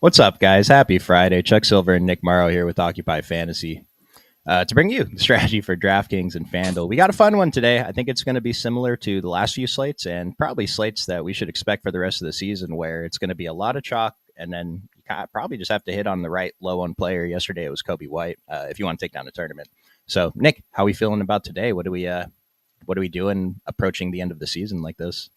What's up, guys? Happy Friday. Chuck Silver and Nick Marro here with Occupy Fantasy to bring you the strategy for DraftKings and FanDuel. We got a fun one today. I think it's going to be similar to the last few slates and probably slates that we should expect for the rest of the season, where it's going to be a lot of chalk and then you probably just have to hit on the right low on player. Yesterday it was Kobe White if you want to take down a tournament. So, Nick, how are we feeling about today? What are we doing approaching the end of the season like this?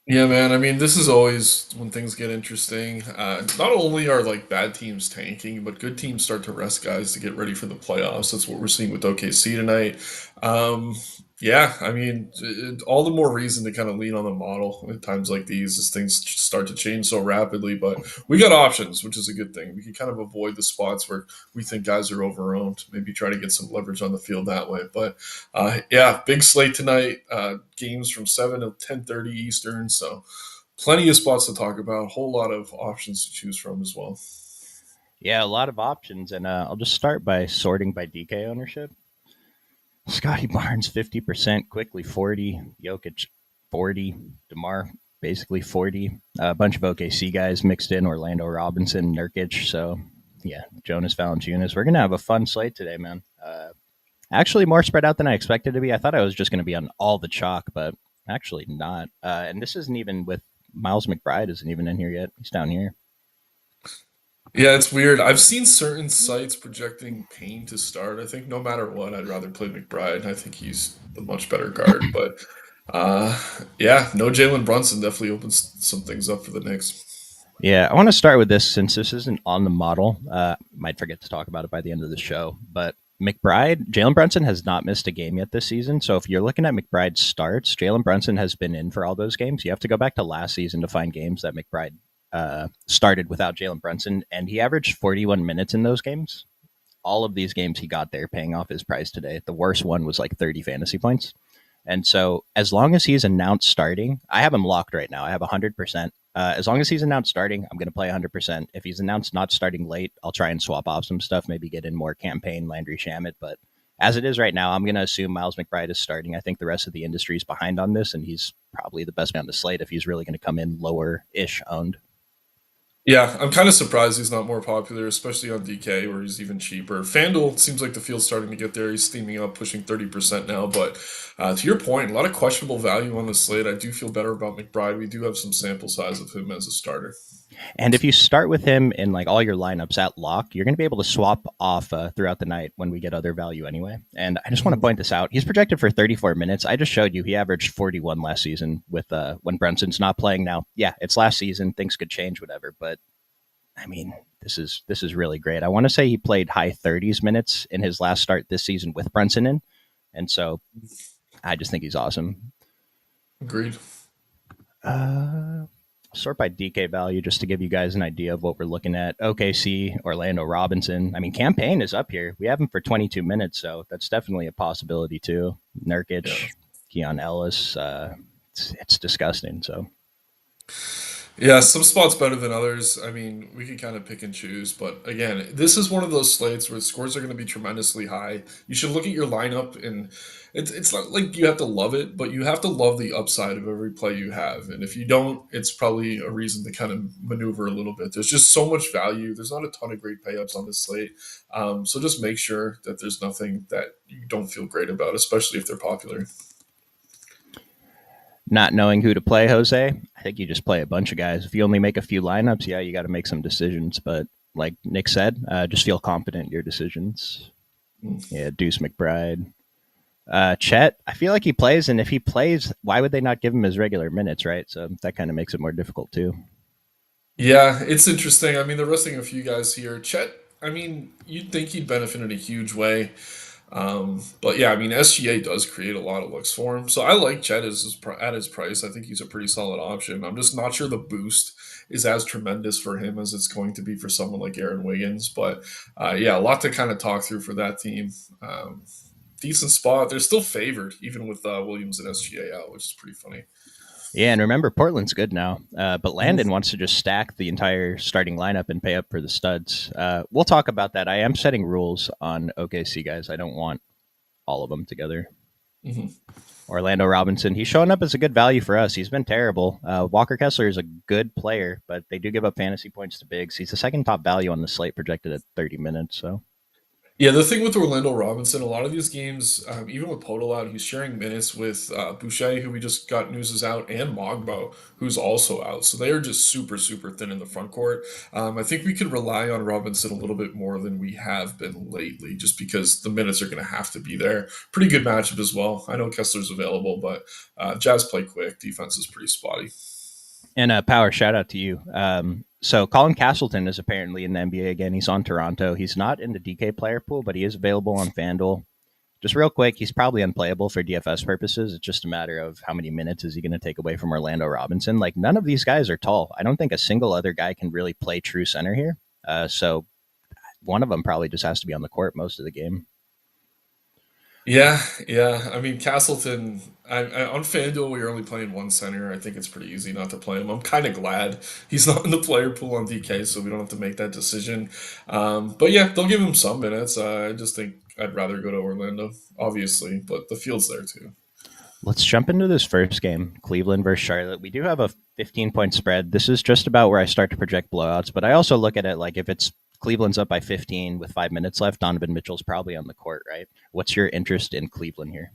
Yeah, man. I mean, this is always when things get interesting. Not only are like bad teams tanking, but good teams start to rest guys to get ready for the playoffs. That's what we're seeing with OKC tonight. Um, yeah, I mean, all the more reason to kind of lean on the model at times like these as things start to change so rapidly. But we got options, which is a good thing. We can kind of avoid the spots where we think guys are overowned. Maybe try to get some leverage on the field that way. But yeah, big slate tonight. Games from 7 to 10:30 Eastern. So plenty of spots to talk about. A whole lot of options to choose from as well. Yeah, a lot of options, and I'll just start by sorting by DK ownership. Scotty Barnes 50%, quickly 40, Jokic 40, DeMar basically 40. A bunch of OKC guys mixed in, Orlando Robinson, Nurkic. So yeah, Jonas Valanciunas. We're gonna have a fun slate today, man. Actually, more spread out than I expected to be. I thought I was just gonna be on all the chalk, but actually not. And this isn't even with Miles McBride isn't even in here yet. He's down here. Yeah, it's weird. I've seen certain sites projecting Payne to start. I think no matter what, I'd rather play McBride. I think he's the much better guard. But uh, yeah, no Jalen Brunson definitely opens some things up for the Knicks. Yeah, I want to start with this since this isn't on the model. Might forget to talk about it by the end of the show, but McBride, Jalen Brunson has not missed a game yet this season. So if you're looking at McBride's starts, Jalen Brunson has been in for all those games. You have to go back to last season to find games that McBride started without Jalen Brunson, and he averaged 41 minutes in those games. All of these games he got there, paying off his price today. The worst one was like 30 fantasy points. And so, as long as he's announced starting, I have him locked right now. I have 100%. As long as he's announced starting, I'm going to play 100%. If he's announced not starting late, I'll try and swap off some stuff, maybe get in more campaign Landry Shamet. But as it is right now, I'm going to assume Miles McBride is starting. I think the rest of the industry is behind on this, and he's probably the best man on the slate if he's really going to come in lower ish owned. Yeah, I'm kind of surprised he's not more popular, especially on DK where he's even cheaper. FanDuel seems like the field's starting to get there. He's steaming up, pushing 30% now. But to your point, a lot of questionable value on the slate. I do feel better about McBride. We do have some sample size of him as a starter. And if you start with him in like all your lineups at lock, you're going to be able to swap off throughout the night when we get other value anyway. And I just want to Mhm. point this out. He's projected for 34 minutes. I just showed you he averaged 41 last season with when Brunson's not playing now. Yeah, it's last season. Things could change, whatever. But I mean, this is really great. I want to say he played high 30s minutes in his last start this season with Brunson in. And so I just think he's awesome. Agreed. Uh, sort by DK value just to give you guys an idea of what we're looking at. OKC, Orlando Robinson. I mean, campaign is up here. We have him for 22 minutes, so that's definitely a possibility too. Yeah. Nurkic, Keon Ellis. It's disgusting. So Yeah, some spots better than others. I mean, we can kind of pick and choose, but again, this is one of those slates where scores are going to be tremendously high. You should look at your lineup, and it's not like you have to love it, but you have to love the upside of every play you have. And if you don't, it's probably a reason to kind of maneuver a little bit. There's just so much value. There's not a ton of great payups on this slate, so just make sure that there's nothing that you don't feel great about, especially if they're popular. not knowing who to play, Jose, I think you just play a bunch of guys. If you only make a few lineups, yeah, you got to make some decisions. But like Nick said, just feel confident in your decisions. Yeah, Deuce McBride. Chet, I feel like he plays, and if he plays, why would they not give him his regular minutes, right? So that kind of makes it more difficult too. Yeah, it's interesting. I mean, they're resting a few guys here. Chet, I mean, you'd think he'd benefit in a huge way. But yeah, I mean, SGA does create a lot of looks for him. So I like Chet at his price. I think he's a pretty solid option. I'm just not sure the boost is as tremendous for him as it's going to be for someone like Aaron Wiggins. But yeah, a lot to kind of talk through for that team. Decent spot. They're still favored, even with Williams and SGA out, which is pretty funny. Yeah, and remember, Portland's good now, but Landon wants to just stack the entire starting lineup and pay up for the studs. We'll talk about that. I am setting rules on OKC guys. I don't want all of them together. Mhm. Orlando Robinson, he's showing up as a good value for us. He's been terrible. Walker Kessler is a good player, but they do give up fantasy points to bigs. He's the second top value on the slate, projected at 30 minutes. So Yeah, the thing with Orlando Robinson, a lot of these games, even with Podol out, he's sharing minutes with Boucher, who we just got news is out, and Mogbo, who's also out. So they are just super, super thin in the front court. I think we could rely on Robinson a little bit more than we have been lately, just because the minutes are going to have to be there. Pretty good matchup as well. I know Kessler's available, but Jazz play quick. Defense is pretty spotty. and Power, shout out to you. So Colin Castleton is apparently in the NBA again. He's on Toronto. He's not in the DK player pool, but he is available on FanDuel. Just real quick, he's probably unplayable for DFS purposes. It's just a matter of how many minutes is he going to take away from Orlando Robinson. Like, none of these guys are tall. I don't think a single other guy can really play true center here. So one of them probably just has to be on the court most of the game. Yeah, yeah. I mean, Castleton, on FanDuel, we are only playing one center. I think it's pretty easy not to play him. I'm kind of glad he's not in the player pool on DK, so we don't have to make that decision. But yeah, they'll give him some minutes. I just think I'd rather go to Orlando, obviously, but the field's there too. Let's jump into this first game, Cleveland versus Charlotte. We do have a 15-point spread. This is just about where I start to project blowouts, but I also look at it like if it's Cleveland's up by 15 with 5 minutes left, Donovan Mitchell's probably on the court, right? What's your interest in Cleveland here?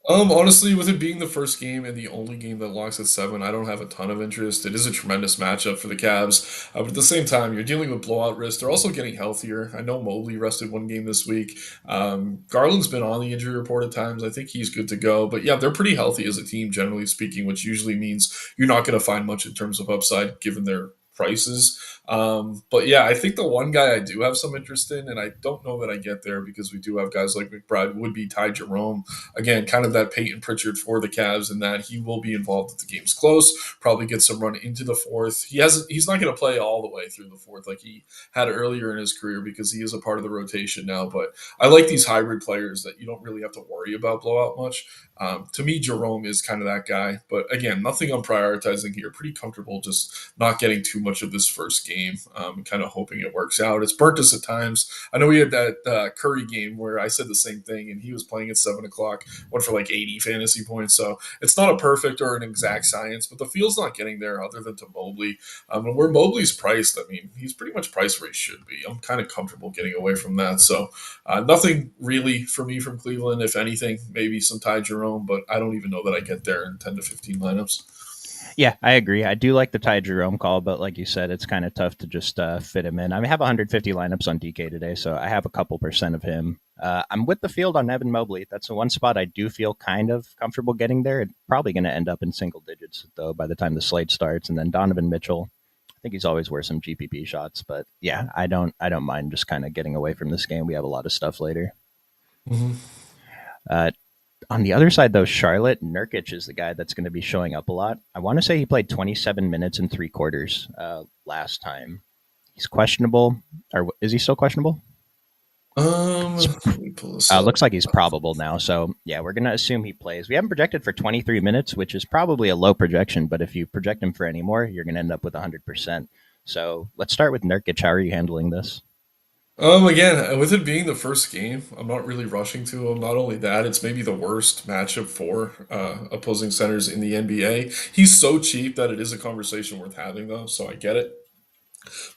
Honestly, with it being the first game and the only game that locks at 7, I don't have a ton of interest. It is a tremendous matchup for the Cavs, but at the same time, you're dealing with blowout risk. They're also getting healthier. I know Mobley rested one game this week. Garland's been on the injury report at times. I think he's good to go. But yeah, they're pretty healthy as a team, generally speaking, which usually means you're not going to find much in terms of upside given their prices. But yeah, I think the one guy I do have some interest in, and I don't know that I get there because we do have guys like McBride, would be Ty Jerome. Again, kind of that Peyton Pritchard for the Cavs, in that he will be involved if the game's close. Probably get some run into the fourth. He's not going to play all the way through the fourth like he had earlier in his career because he is a part of the rotation now. But I like these hybrid players that you don't really have to worry about blowout much. To me, Jerome is kind of that guy. But again, nothing I'm prioritizing here. Pretty comfortable just not getting too much of this first game. Kind of hoping it works out. It's burnt us at times. I know we had that Curry game where I said the same thing, and he was playing at 7 o'clock, went for like 80 fantasy points. So it's not a perfect or an exact science, but the field's not getting there other than to Mobley. And where Mobley's priced, I mean, he's pretty much priced where he should be. I'm kind of comfortable getting away from that. So nothing really for me from Cleveland. If anything, maybe some Ty Jerome, but I don't even know that I get there in 10 to 15 lineups. Yeah, I agree. I do like the Ty Jerome call, but like you said, it's kind of tough to just fit him in. I mean, I have 150 lineups on DK today, so I have a couple percent of him. I'm with the field on Evan Mobley. That's the one spot I do feel kind of comfortable getting there. It's probably going to end up in single digits, though, by the time the slate starts. And then Donovan Mitchell, I think he's always worth some GPP shots. But yeah, I don't mind just kind of getting away from this game. We have a lot of stuff later. Mm-hmm. Uh, On the other side, though, Charlotte, Nurkic is the guy that's going to be showing up a lot. I want to say he played 27 minutes and three quarters last time. He's questionable. Or is he still questionable? Let me pull this up. Looks like he's probable now. So, yeah, we're going to assume he plays. We haven't projected for 23 minutes, which is probably a low projection. But if you project him for any more, you're going to end up with 100%. So let's start with Nurkic. How are you handling this? Again, with it being the first game, I'm not really rushing to him. Not only that, it's maybe the worst matchup for opposing centers in the NBA. He's so cheap that it is a conversation worth having, though, so I get it.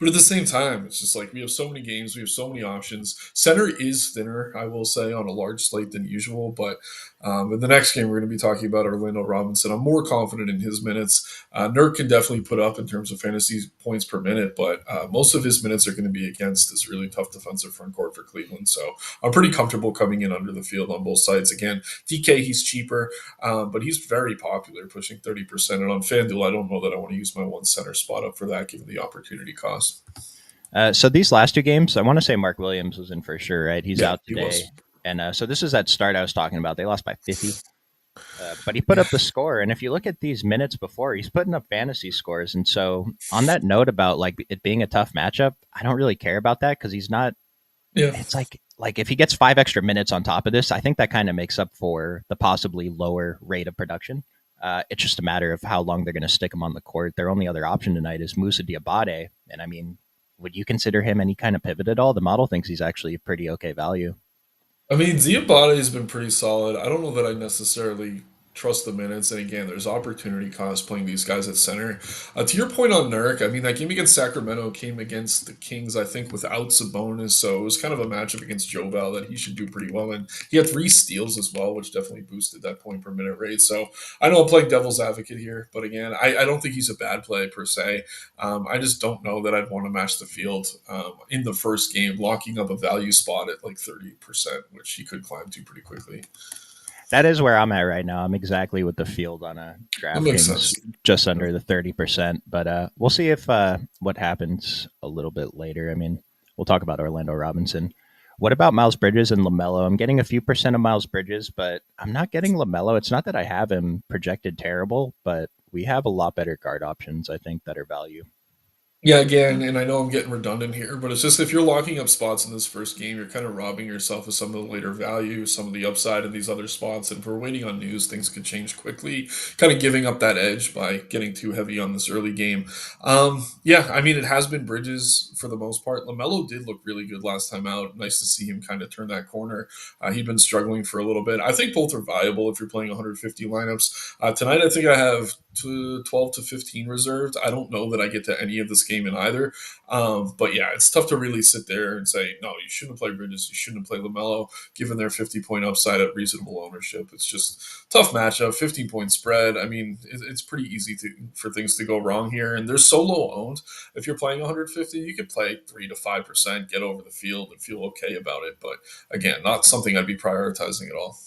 But at the same time, it's just like we have so many games, we have so many options. Center is thinner, I will say, on a large slate than usual. But in the next game, we're going to be talking about Orlando Robinson. I'm more confident in his minutes. Nurk can definitely put up in terms of fantasy points per minute, but most of his minutes are going to be against this really tough defensive front court for Cleveland. So I'm pretty comfortable coming in under the field on both sides. Again, DK, he's cheaper, but he's very popular, pushing 30%. And on FanDuel, I don't know that I want to use my one center spot up for that, given the opportunity cost. So these last two games, I want to say Mark Williams was in for sure, right? He's Yeah, out he today. was. And so this is that start I was talking about. They lost by 50. But he put Yeah, up the score. And if you look at these minutes before, he's putting up fantasy scores. And so on that note about like it being a tough matchup, I don't really care about that because he's not. yeah. It's like if he gets 5 extra minutes on top of this, I think that kind of makes up for the possibly lower rate of production. It's just a matter of how long they're going to stick him on the court. Their only other option tonight is Musa Diabate, and I mean, would you consider him any kind of pivot at all? The model thinks he's actually a pretty okay value. I mean, Ziabate has been pretty solid. I don't know that I necessarily trust the minutes. And again, there's opportunity cost playing these guys at center. To your point on Nurk, I mean, that game against Sacramento came against the Kings, I think, without Sabonis. So it was kind of a matchup against Jovel that he should do pretty well in. He had 3 steals as well, which definitely boosted that point per minute rate. So I know I'm playing devil's advocate here, but again, I don't think he's a bad play per se. I just don't know that I'd want to match the field in the first game, locking up a value spot at like 30%, which he could climb to pretty quickly. That is where I'm at right now. I'm exactly with the field on a That makes DraftKings, sense. just under the 30%. But we'll see if what happens a little bit later. I mean, we'll talk about Orlando Robinson. What about Miles Bridges and LaMelo? I'm getting a few percent of Miles Bridges, but I'm not getting LaMelo. It's not that I have him projected terrible, but we have a lot better guard options, I think, that are value. Yeah, again, and I know I'm getting redundant here, but it's just if you're locking up spots in this first game, you're kind of robbing yourself of some of the later value, some of the upside in these other spots. And if we're waiting on news, things could change quickly, kind of giving up that edge by getting too heavy on this early game. Yeah, I mean, it has been Bridges for the most part. LaMelo did look really good last time out. Nice to see him kind of turn that corner. He'd been struggling for a little bit. I think both are viable if you're playing 150 lineups. Tonight, I think I have 12 to 15 reserved. I don't know that I get to any of this game in either. But yeah, it's tough to really sit there and say, no, you shouldn't play Bridges, you shouldn't play LaMelo, given their 50-point upside at reasonable ownership. It's just tough matchup, 15-point spread. I mean, it's pretty easy for things to go wrong here. And they're so low owned. If you're playing 150, you could play 3 to 5%, get over the field, and feel okay about it. But again, not something I'd be prioritizing at all.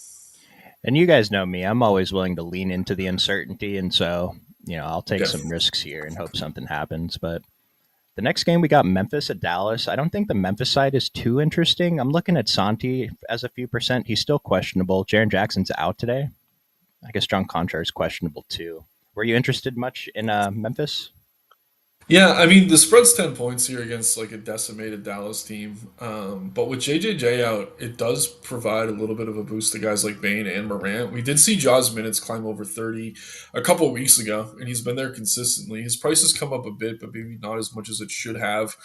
And you guys know me, I'm always willing to lean into the uncertainty. And so, I'll take Yeah. some risks here and hope something happens. But the next game, we got Memphis at Dallas. I don't think the Memphis side is too interesting. I'm looking at Santi as a few percent. He's still questionable. Jaren Jackson's out today. I guess John Conchar is questionable too. Were you interested much in Memphis? Yeah, I mean the spread's 10 points here against like a decimated Dallas team, but with JJJ out, it does provide a little bit of a boost to guys like Bain and Morant. We did see Jaws minutes climb over 30 a couple of weeks ago, and he's been there consistently. His price has come up a bit, but maybe not as much as it should have.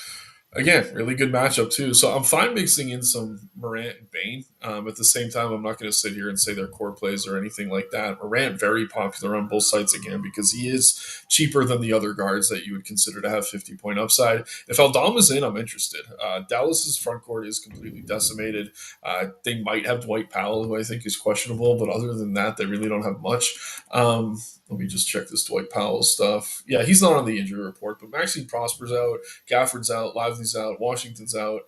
Again, really good matchup too. So I'm fine mixing in some Morant and Bain. At the same time, I'm not going to sit here and say they're core plays or anything like that. Morant very popular on both sides again because he is cheaper than the other guards that you would consider to have 50-point upside. If Aldama's in, I'm interested. Dallas's front court is completely decimated. They might have Dwight Powell, who I think is questionable, but other than that, they really don't have much. Let me just check this Dwight Powell stuff. Yeah, he's not on the injury report, but Maxine Prosper's out, Gafford's out, Lively's out, Washington's out.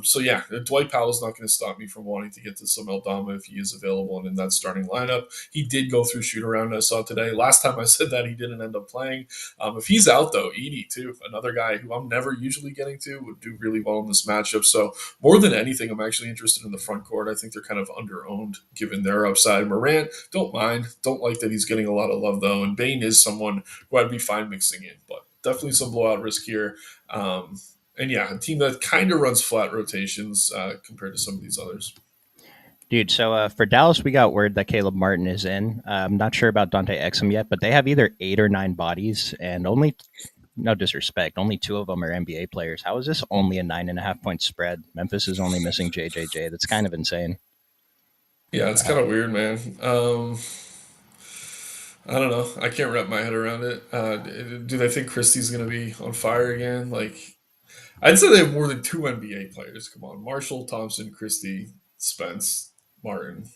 So yeah, Dwight Powell's not going to stop me from wanting to get to some Aldama if he is available and in that starting lineup. He did go through shoot around I saw today. Last time I said that he didn't end up playing. If he's out though, Edie too, another guy who I'm never usually getting to, would do really well in this matchup. So more than anything, I'm actually interested in the front court. I think they're kind of under-owned given their upside. Morant, don't mind. Don't like that he's getting a lot of love though. And Bain is someone who I'd be fine mixing in, but definitely some blowout risk here. And yeah, a team that kind of runs flat rotations compared to some of these others. Dude, so for Dallas, we got word that Caleb Martin is in. I'm not sure about Dante Exum yet, but they have either 8 or 9 bodies, and only, no disrespect, only 2 of them are NBA players. How is this only a 9.5 point spread? Memphis is only missing JJJ. That's kind of insane. Yeah, it's kind of weird, man. I don't know. I can't wrap my head around it. Do they think Christie's going to be on fire again? Like, I'd say they have more than 2 NBA players. Come on, Marshall, Thompson, Christie, Spence, Martin.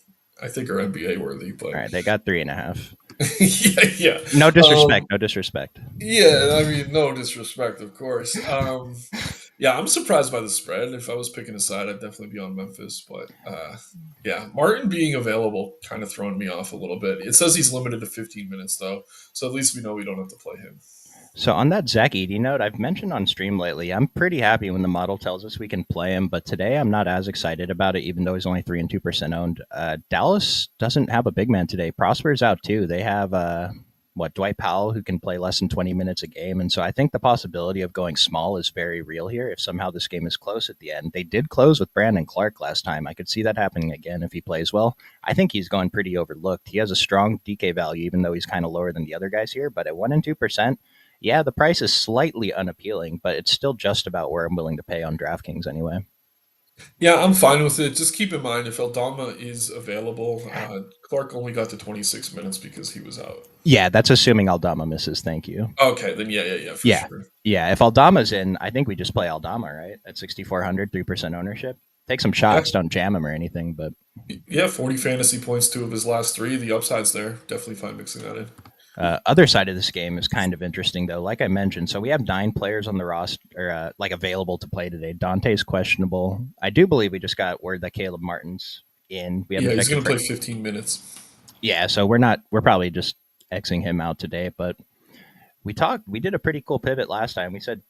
I think are NBA worthy, All but right, they got 3.5. yeah, yeah. No disrespect. Um, No disrespect. Yeah, I mean, no disrespect, of course. Yeah, I'm surprised by the spread. If I was picking a side, I'd definitely be on Memphis. But yeah, Martin being available kind of throwing me off a little bit. It says he's limited to 15 minutes, though. So at least we know we don't have to play him. So on that Zach Edey note, I've mentioned on stream lately, I'm pretty happy when the model tells us we can play him, but today I'm not as excited about it, even though he's only 3 and 2% owned. Dallas doesn't have a big man today. Prosper's out too. They have Dwight Powell who can play less than 20 minutes a game, and so I think the possibility of going small is very real here. If somehow this game is close at the end, they did close with Brandon Clark last time. I could see that happening again if he plays well. I think he's going pretty overlooked. He has a strong DK value, even though he's kind of lower than the other guys here. But at 1 and 2%. Yeah, the price is slightly unappealing, but it's still just about where I'm willing to pay on DraftKings anyway. Yeah, I'm fine with it. Just keep in mind if Eldama is available, Clark only got to 26 minutes because he was out. Yeah, that's assuming Aldama misses. Thank you. Okay, then yeah, for Yeah. sure. Yeah. If Aldama's in, I think we just play Aldama, right? At 6,400, 3% ownership. Take some Yeah, shots, don't jam him or anything. But yeah, 40 fantasy points, two of his last three. The upside's there. Definitely fine mixing that in. other side of this game is kind of interesting, though. Like I mentioned, so we have 9 players on the roster, or like available to play today. Dante's questionable. I do believe we just got word that Caleb Martin's in. We haven't Yeah, he's checked it gonna for. play 15 minutes. Yeah, so we're not. We're probably just Xing him out today. But we talked. We did a pretty cool pivot last time. We said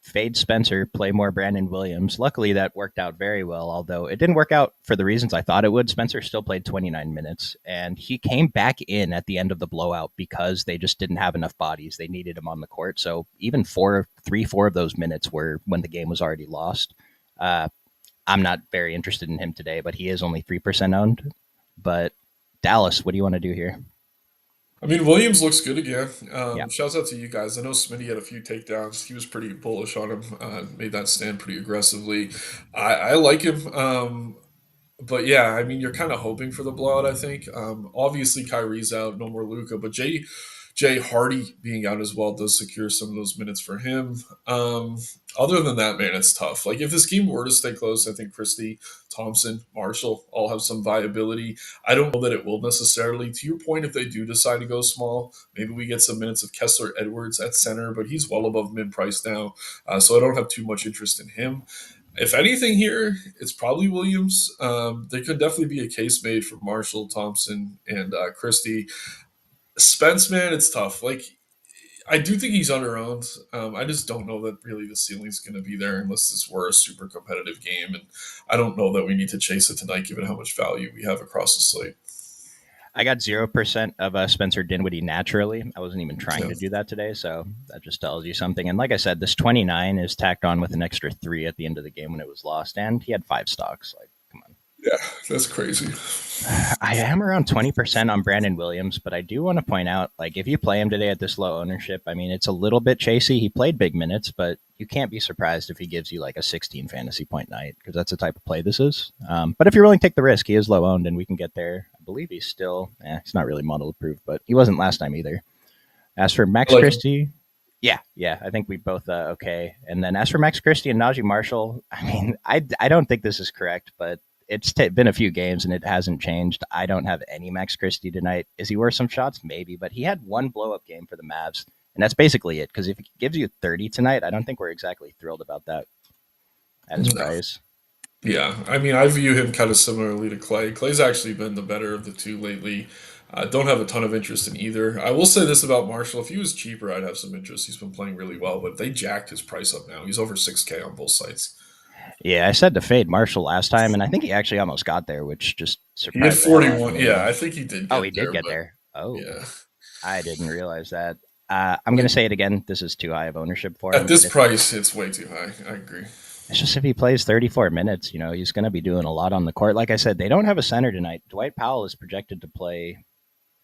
fade Spencer, play more Brandon Williams. Luckily, that worked out very well, although it didn't work out for the reasons I thought it would. Spencer still played 29 minutes, and he came back in at the end of the blowout because they just didn't have enough bodies. They needed him on the court. So even 4 of those minutes were when the game was already lost. Uh, I'm not very interested in him today, but he is only 3% owned. But Dallas, what do you want to do here? I mean, Williams looks good again. Yeah. Shouts out to you guys. I know Smitty had a few takedowns. He was pretty bullish on him. Made that stand pretty aggressively. I like him. But yeah, I mean, you're kind of hoping for the blowout. I think. Obviously, Kyrie's out, no more Luca, but Jay Hardy being out as well does secure some of those minutes for him. Um, Other than that, man, it's tough. Like if this game were to stay close, I think Christie, Thompson, Marshall all have some viability. I don't know that it will necessarily. To your point, if they do decide to go small, maybe we get some minutes of Kessler Edwards at center, but he's well above mid price now, so I don't have too much interest in him. If anything here, it's probably Williams. There could definitely be a case made for Marshall, Thompson, and Christie. Spence, man, it's tough. Like I do think he's underowned. I just don't know that really the ceiling's going to be there unless this were a super competitive game, and I don't know that we need to chase it tonight, given how much value we have across the slate. I got 0% of Spencer Dinwiddie naturally. I wasn't even trying Yeah, to do that today, so that just tells you something. And like I said, this 29 is tacked on with an extra 3 at the end of the game when it was lost, and he had 5 stocks. Like, come on. yeah, that's crazy. I am around 20% on Brandon Williams, but I do want to point out, like, if you play him today at this low ownership, I mean, it's a little bit chasey. He played big minutes, but you can't be surprised if he gives you like a 16 fantasy point night because that's the type of play this is. But if you're willing to take the risk, he is low owned and we can get there. I believe he's still, he's not really model approved, but he wasn't last time either. As for I Max like him. Christie, yeah, I think we both okay. And then as for Max Christie and Najee Marshall, I mean, I don't think this is correct, but it's been a few games and it hasn't changed. I don't have any Max Christie tonight. Is he worth some shots? Maybe, but he had one blow up game for the Mavs, and that's basically it. Because if he gives you 30 tonight, I don't think we're exactly thrilled about that at his No. price. Yeah, I mean, I view him kind of similarly to Clay. Clay's actually been the better of the two lately. Don't have a ton of interest in either. I will say this about Marshall: if he was cheaper, I'd have some interest. He's been playing really well, but they jacked his price up now. He's over 6K on both sites. Yeah, I said to fade Marshall last time, and I think he actually almost got there, which just He had surprised the hell out of 41. me. Yeah, I think he did Oh, he get did there, get but there. Oh, yeah. I didn't realize that. I'm going to say it again. This is too high of ownership for At him, but this if price, it's way too high. I agree. it's just if he plays 34 minutes, he's going to be doing a lot on the court. Like I said, they don't have a center tonight. Dwight Powell is projected to play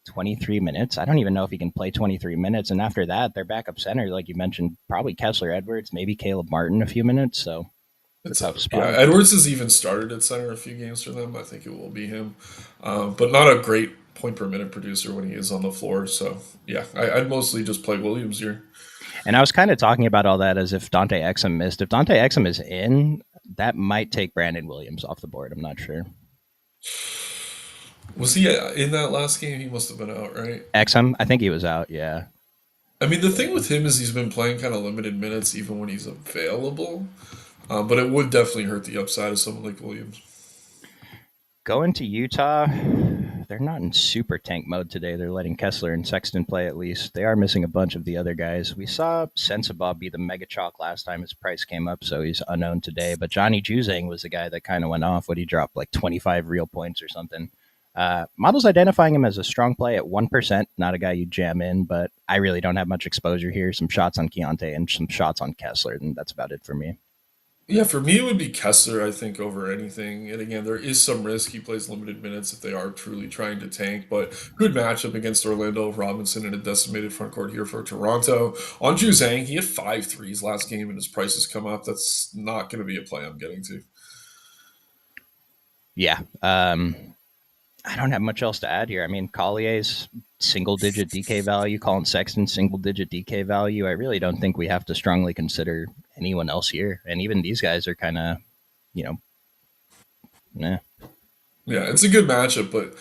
23 minutes. I don't even know if he can play 23 minutes. And after that, their backup center, like you mentioned, probably Kessler Edwards, maybe Caleb Martin a few minutes. So it's It's a tough yeah. spot. Edwards has even started at center a few games for them. I think it will be him, but not a great point per minute producer when he is on the floor. So yeah, I'd mostly just play Williams here. And I was kind of talking about all that as if Dante Exum missed. If Dante Exum is in, that might take Brandon Williams off the board. I'm not sure. Was he in that last game? He must have been out, right? Exum, I think he was out. Yeah. I mean, the So thing with him is he's been playing kind of limited minutes even when he's available. But it would definitely hurt the upside of someone like Williams. going to Utah, they're not in super tank mode today. They're letting Kessler and Sexton play at least. They are missing a bunch of the other guys. We saw Sensabaugh be the mega chalk last time his price came up, so he's unknown today. But Johnny Juzang was the guy that kind of went off. What he dropped like 25 real points or something. Models identifying him as a strong play at 1%, not a guy you jam in, but I really don't have much exposure here. Some shots on Keontae and some shots on Kessler, and that's about it for me. Yeah, for me, it would be Kessler, I think, over anything. And again, there is some risk. He plays limited minutes if they are truly trying to tank, but good matchup against Orlando Robinson in a decimated front court here for Toronto. On Zhang, he had 5 threes last game and his prices come up. That's not going to be a play I'm getting to. Yeah. I don't have much else to add here. I mean, Collier's single digit DK value, Colin Sexton single digit DK value. I really don't think we have to strongly consider anyone else here. And even these guys are kind of, you know, eh. Yeah, it's a good matchup, but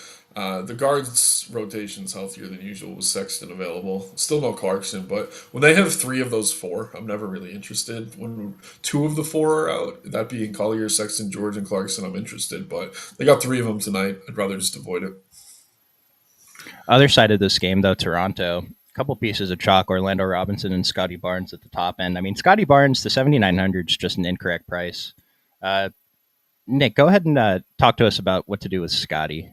the guards' rotation's healthier than usual with Sexton available. Still no Clarkson, but when they have three of those four, I'm never really interested. When two of the four are out, that being Collier, Sexton, George, and Clarkson, I'm interested. But they got three of them tonight. I'd rather just avoid it. Other side of this game, though, Toronto, a couple pieces of chalk, Orlando Robinson and Scotty Barnes at the top end. I mean, Scotty Barnes, the 7,900 is just an incorrect price. Uh, Nick, go ahead and talk to us about what to do with Scotty.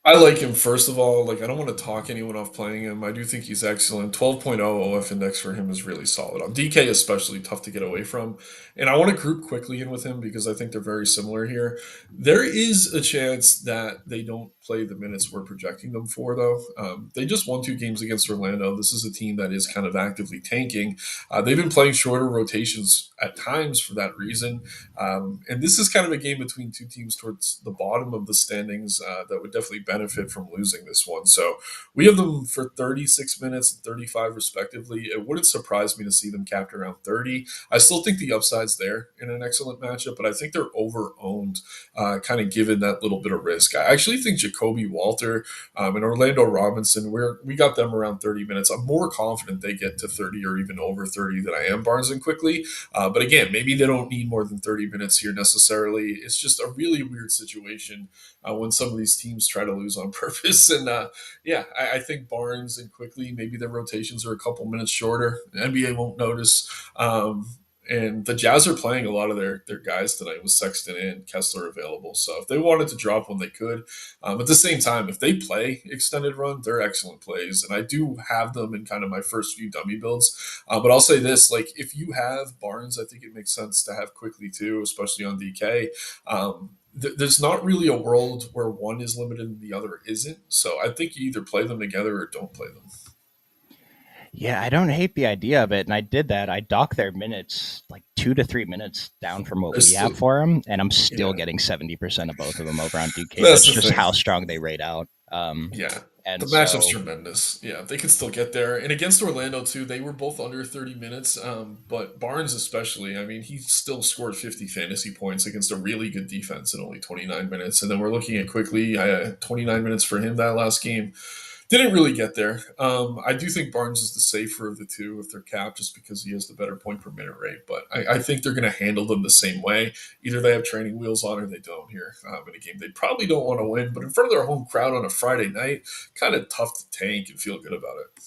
I like him, first of all. Like, I don't want to talk anyone off playing him. I do think he's excellent. 12.0 OF index for him is really solid. On DK, especially tough to get away from. And I want to group quickly in with him because I think they're very similar here. There is a chance that they don't play the minutes we're projecting them for, though. They just won two games against Orlando. This is a team that is kind of actively tanking. They've been playing shorter rotations at times for that reason. And this is kind of a game between two teams towards the bottom of the standings that would definitely benefit from losing this one. So we have them for 36 minutes and 35 respectively. It wouldn't surprise me to see them capped around 30. I still think the upside's there in an excellent matchup, but I think they're over owned, kind of given that little bit of risk. I actually think Jacoby Walter and Orlando Robinson, we got them around 30 minutes. I'm more confident they get to 30 or even over 30 than I am Barnes and Quickly. But again, maybe they don't need more than 30 minutes here necessarily. It's just a really weird situation when some of these teams try to lose on purpose. And yeah, I think Barnes and Quickly, maybe their rotations are a couple minutes shorter. The NBA won't notice. And the Jazz are playing a lot of their guys tonight with Sexton and Kessler available. So if they wanted to drop one, they could. At the same time, if they play extended run, they're excellent plays. And I do have them in kind of my first few dummy builds. But I'll say this, like if you have Barnes, I think it makes sense to have Quickly too, especially on DK. There's not really a world where one is limited and the other isn't. So I think you either play them together or don't play them. Yeah, I don't hate the idea of it, and I did that. I dock their minutes like 2 to 3 minutes down from what I we have still, for them, and I'm still yeah, getting 70% of both of them over on DK. that's That's the just how thing. strong they rate out. Yeah. The And matchup's so, tremendous. Yeah, they could still get there. And against Orlando, too, they were both under 30 minutes. But Barnes, especially, I mean, he still scored 50 fantasy points against a really good defense in only 29 minutes. And then we're looking at Quickly, 29 minutes for him that last game. Didn't really get there. I do think Barnes is the safer of the two if they're capped, just because he has the better point per minute rate. But I think they're going to handle them the same way. Either they have training wheels on or they don't here in a game they probably don't want to win. But in front of their home crowd on a Friday night, kind of tough to tank and feel good about it.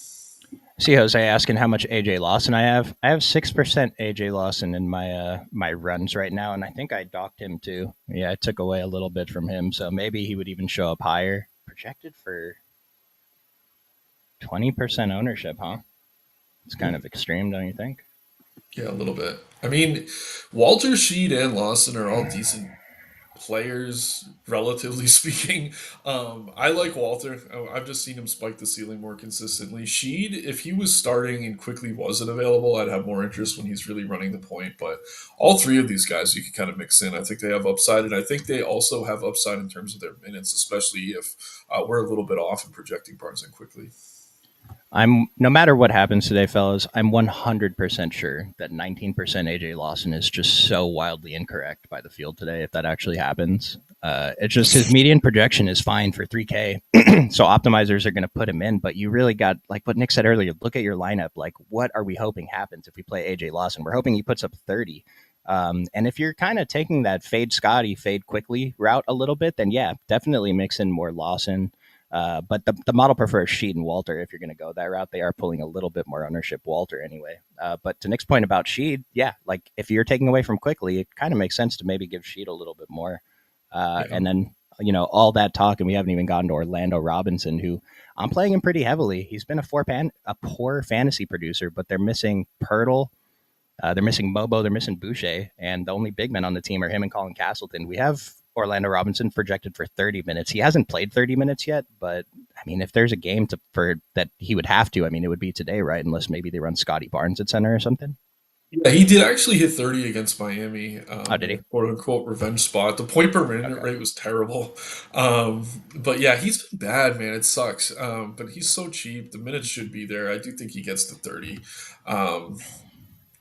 see Jose asking how much AJ Lawson I have. I have 6% AJ Lawson in my runs right now, and I think I docked him too. Yeah, I took away a little bit from him, so maybe he would even show up higher. Projected for 20% ownership, huh? It's kind of extreme, don't you think? Yeah, a little bit. I mean, Walter, Sheed, and Lawson are all decent players, relatively speaking. I like Walter. I've just seen him spike the ceiling more consistently. Sheed, if he was starting and quickly wasn't available, I'd have more interest when he's really running the point. But all three of these guys you can kind of mix in. I think they have upside, and I think they also have upside in terms of their minutes, especially if we're a little bit off in projecting Barnes and quickly. I'm no matter what happens today, fellas. I'm 100% sure that 19% AJ Lawson is just so wildly incorrect by the field today. If that actually happens, it's just his median projection is fine for 3K, so optimizers are going to put him in. But you really got like what Nick said earlier. Look at your lineup. Like, what are we hoping happens if we play AJ Lawson? We're hoping he puts up 30. And if you're kind of taking that fade Scotty, fade quickly route a little bit, then yeah, definitely mix in more Lawson. But the model prefers Sheed and Walter if you're going to go that route. They are pulling a little bit more ownership Walter anyway. But to Nick's point about Sheed, yeah, like if you're taking away from quickly, it kind of makes sense to maybe give Sheed a little bit more. Yeah. And then, all that talk, and we haven't even gotten to Orlando Robinson, who I'm playing him pretty heavily. He's been a poor fantasy producer, but they're missing Pirtle, they're missing Mobo, they're missing Boucher, and the only big men on the team are him and Colin Castleton. We have Orlando Robinson projected for 30 minutes. He hasn't played 30 minutes yet, but I mean, if there's a game for that he would have to, I mean, it would be today, right? Unless maybe they run Scotty Barnes at center or something. Yeah, he did actually hit 30 against Miami Oh, did in he? a quote unquote revenge spot. The point per minute Okay. rate was terrible. But yeah, he's been bad, man. It sucks. But he's so cheap. The minutes should be there. I do think he gets to 30. Um,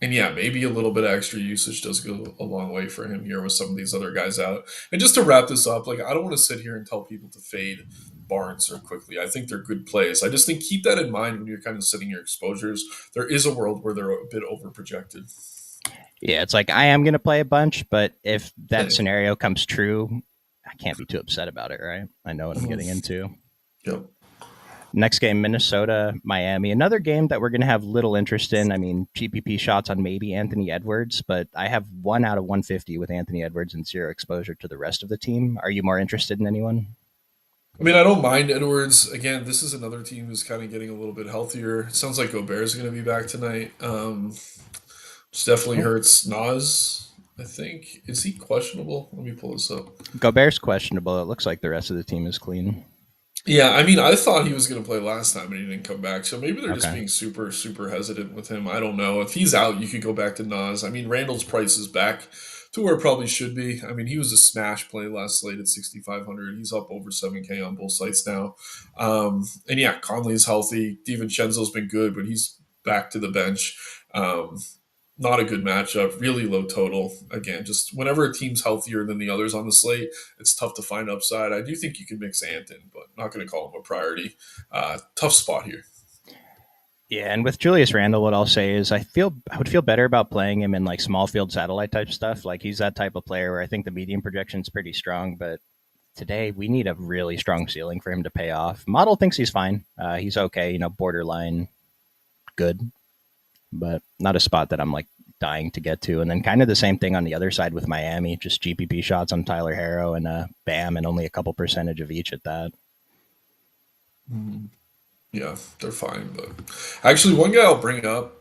and yeah, maybe a little bit of extra usage does go a long way for him here with some of these other guys out. And just to wrap this up, like I don't want to sit here and tell people to fade Barnes or quickly. I think they're good plays. I just think keep that in mind when you're kind of setting your exposures. There is a world where they're a bit over projected. Yeah, it's like I am going to play a bunch, but if that Same. scenario comes true, I can't be too upset about it, right? I know what I'm getting Mhm. into. Yep. Next game, Minnesota, Miami. Another game that we're going to have little interest in. I mean, GPP shots on maybe Anthony Edwards, but I have 1 out of 150 with Anthony Edwards and zero exposure to the rest of the team. Are you more interested in anyone? I mean, I don't mind Edwards. Again, this is another team who's kind of getting a little bit healthier. It sounds like Gobert's going to be back tonight. Which definitely hurts Nas. I think is he questionable? Let me pull this up. Gobert's questionable. It looks like the rest of the team is clean. Yeah, I mean, I thought he was going to play last time and he didn't come back. So maybe they're just Okay. being super, super hesitant with him. I don't know. If he's out, you could go back to Nas. I mean, Randall's price is back to where it probably should be. I mean, he was a smash play last slate at 6,500. He's up over 7K on both sites now. And yeah, Conley's healthy. DiVincenzo's been good, but he's back to the bench. Um, Not a good matchup. Really low total. Again, just whenever a team's healthier than the others on the slate, it's tough to find upside. I do think you can mix Ant in, but not going to call him a priority. Tough spot here. Yeah, and with Julius Randle, what I'll say is I would feel better about playing him in like small field satellite type stuff. Like he's that type of player where I think the medium projection is pretty strong, but today we need a really strong ceiling for him to pay off. Model thinks he's fine. He's okay, borderline good, but not a spot that I'm like dying to get to. And then kind of the same thing on the other side with Miami, just GPP shots on Tyler Harrow and Bam, and only a couple percentage of each at that. Mhm. Yeah, they're fine. But actually, one guy I'll bring up,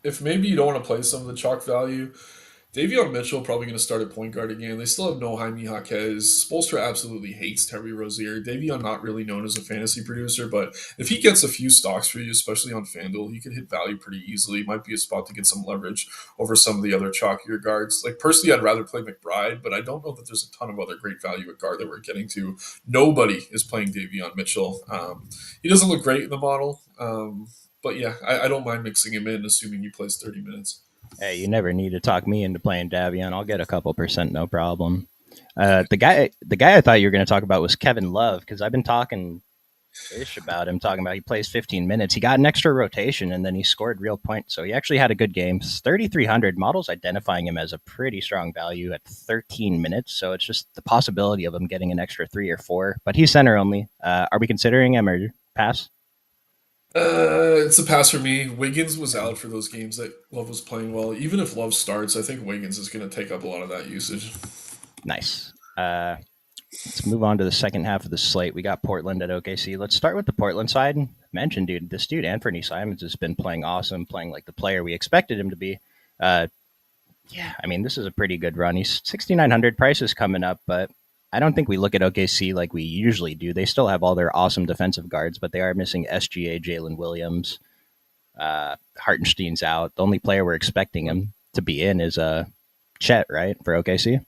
if maybe you don't want to play some of the chalk value, Davion Mitchell probably going to start at point guard again. They still have no Jaime Jaquez. Spolstra absolutely hates Terry Rozier. Davion not really known as a fantasy producer, but if he gets a few stocks for you, especially on FanDuel, he could hit value pretty easily. Might be a spot to get some leverage over some of the other chalkier guards. Like personally, I'd rather play McBride, but I don't know that there's a ton of other great value at guard that we're getting to. Nobody is playing Davion Mitchell. He doesn't look great in the model, but yeah, I don't mind mixing him in, assuming he plays 30 minutes. Hey, you never need to talk me into playing Davion. I'll get a couple percent, no problem. The guy I thought you were going to talk about was Kevin Love because I've been talking ish about him, talking about he plays 15 minutes. He got an extra rotation and then he scored real points. So he actually had a good game. 3,300 models identifying him as a pretty strong value at 13 minutes. So it's just the possibility of him getting an extra 3 or 4. But he's center only. Are we considering him or pass? It's a pass for me. Wiggins was Yeah. out for those games that Love was playing well. Even if Love starts, I think Wiggins is going to take up a lot of that usage. Nice. Let's move on to the second half of the slate. We got Portland at OKC. Let's start with the Portland side. Mentioned, dude, this dude Anthony Simons has been playing awesome, playing like the player we expected him to be. Uh, yeah, I mean, this is a pretty good run. He's 6,900. Price is coming up, but I don't think we look at OKC like we usually do. They still have all their awesome defensive guards, but they are missing SGA, Jalen Williams. Hartenstein's out. The only player we're expecting him to be in is Chet, right, for OKC.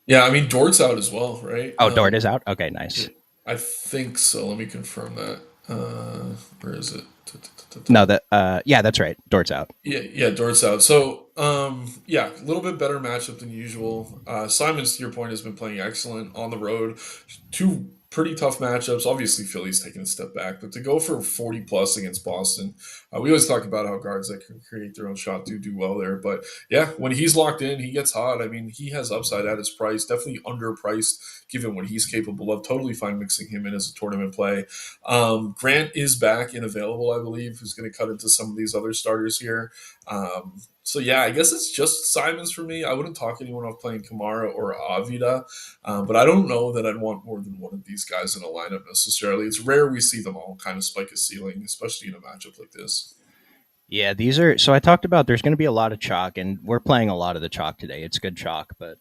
Yeah, I mean Dort's out as well, right? Oh, Dort is out. Okay, nice. Yeah, I think so. Let me confirm that. Where is it? No, that yeah, that's right. Dort's out. Yeah, yeah, Dort's out. So, yeah, a little bit better matchup than usual. Simons, to your point, has been playing excellent on the road. Two pretty tough matchups. Obviously, Philly's taking a step back, but to go for 40 plus against Boston, we always talk about how guards that can create their own shot do well there. But yeah, when he's locked in, he gets hot. I mean, he has upside at his price, definitely underpriced given what he's capable of. Totally fine mixing him in as a tournament play. Grant is back and available, I believe, who's going to cut into some of these other starters here. So yeah, I guess it's just Simons for me. I wouldn't talk anyone off playing Kamara or Avida, but I don't know that I'd want more than one of these guys in a lineup necessarily. It's rare we see them all kind of spike a ceiling, especially in a matchup like this. Yeah, these are so I talked about there's going to be a lot of chalk, and we're playing a lot of the chalk today. It's good chalk, but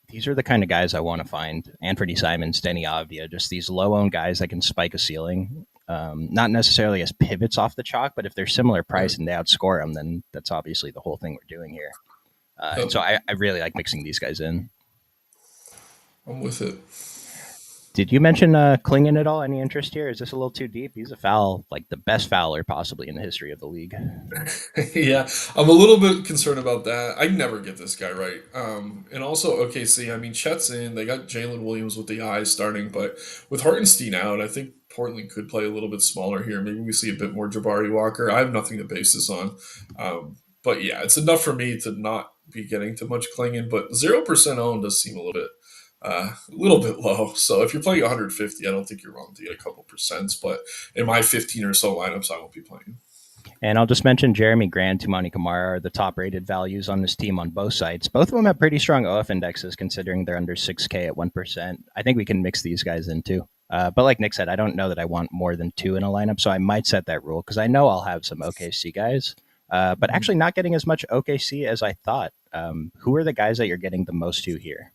these are the kind of guys I want to find. Anthony Simons, Denny Avdia, just these low owned guys that can spike a ceiling. Not necessarily as pivots off the chalk, but if they're similar Right. price and they outscore them, then that's obviously the whole thing we're doing here. And Yep. so I really like mixing these guys in. I'm with it. Did you mention Klingon at all? Any interest here? Is this a little too deep? He's a foul, like the best fouler possibly in the history of the league. Yeah, I'm a little bit concerned about that. I never get this guy right. And also OKC. I mean, Chet's in. They got Jalen Williams with the eyes starting, but with Hartenstein out, I think Portland could play a little bit smaller here. Maybe we see a bit more Jabari Walker. I have nothing to base this on. But yeah, it's enough for me to not be getting too much clinging. But 0% owned does seem a little bit low. So if you're playing 150, I don't think you're wrong to get a couple percents. But in my 15 or so lineups, I won't be playing. And I'll just mention Jeremy Grant, Tumani Kamara are the top rated values on this team on both sides. Both of them have pretty strong OF indexes considering they're under 6K at 1%. I think we can mix these guys in too. But like Nick said, I don't know that I want more than two in a lineup, so I might set that rule because I know I'll have some OKC guys, but actually not getting as much OKC as I thought. Who are the guys that you're getting the most to here?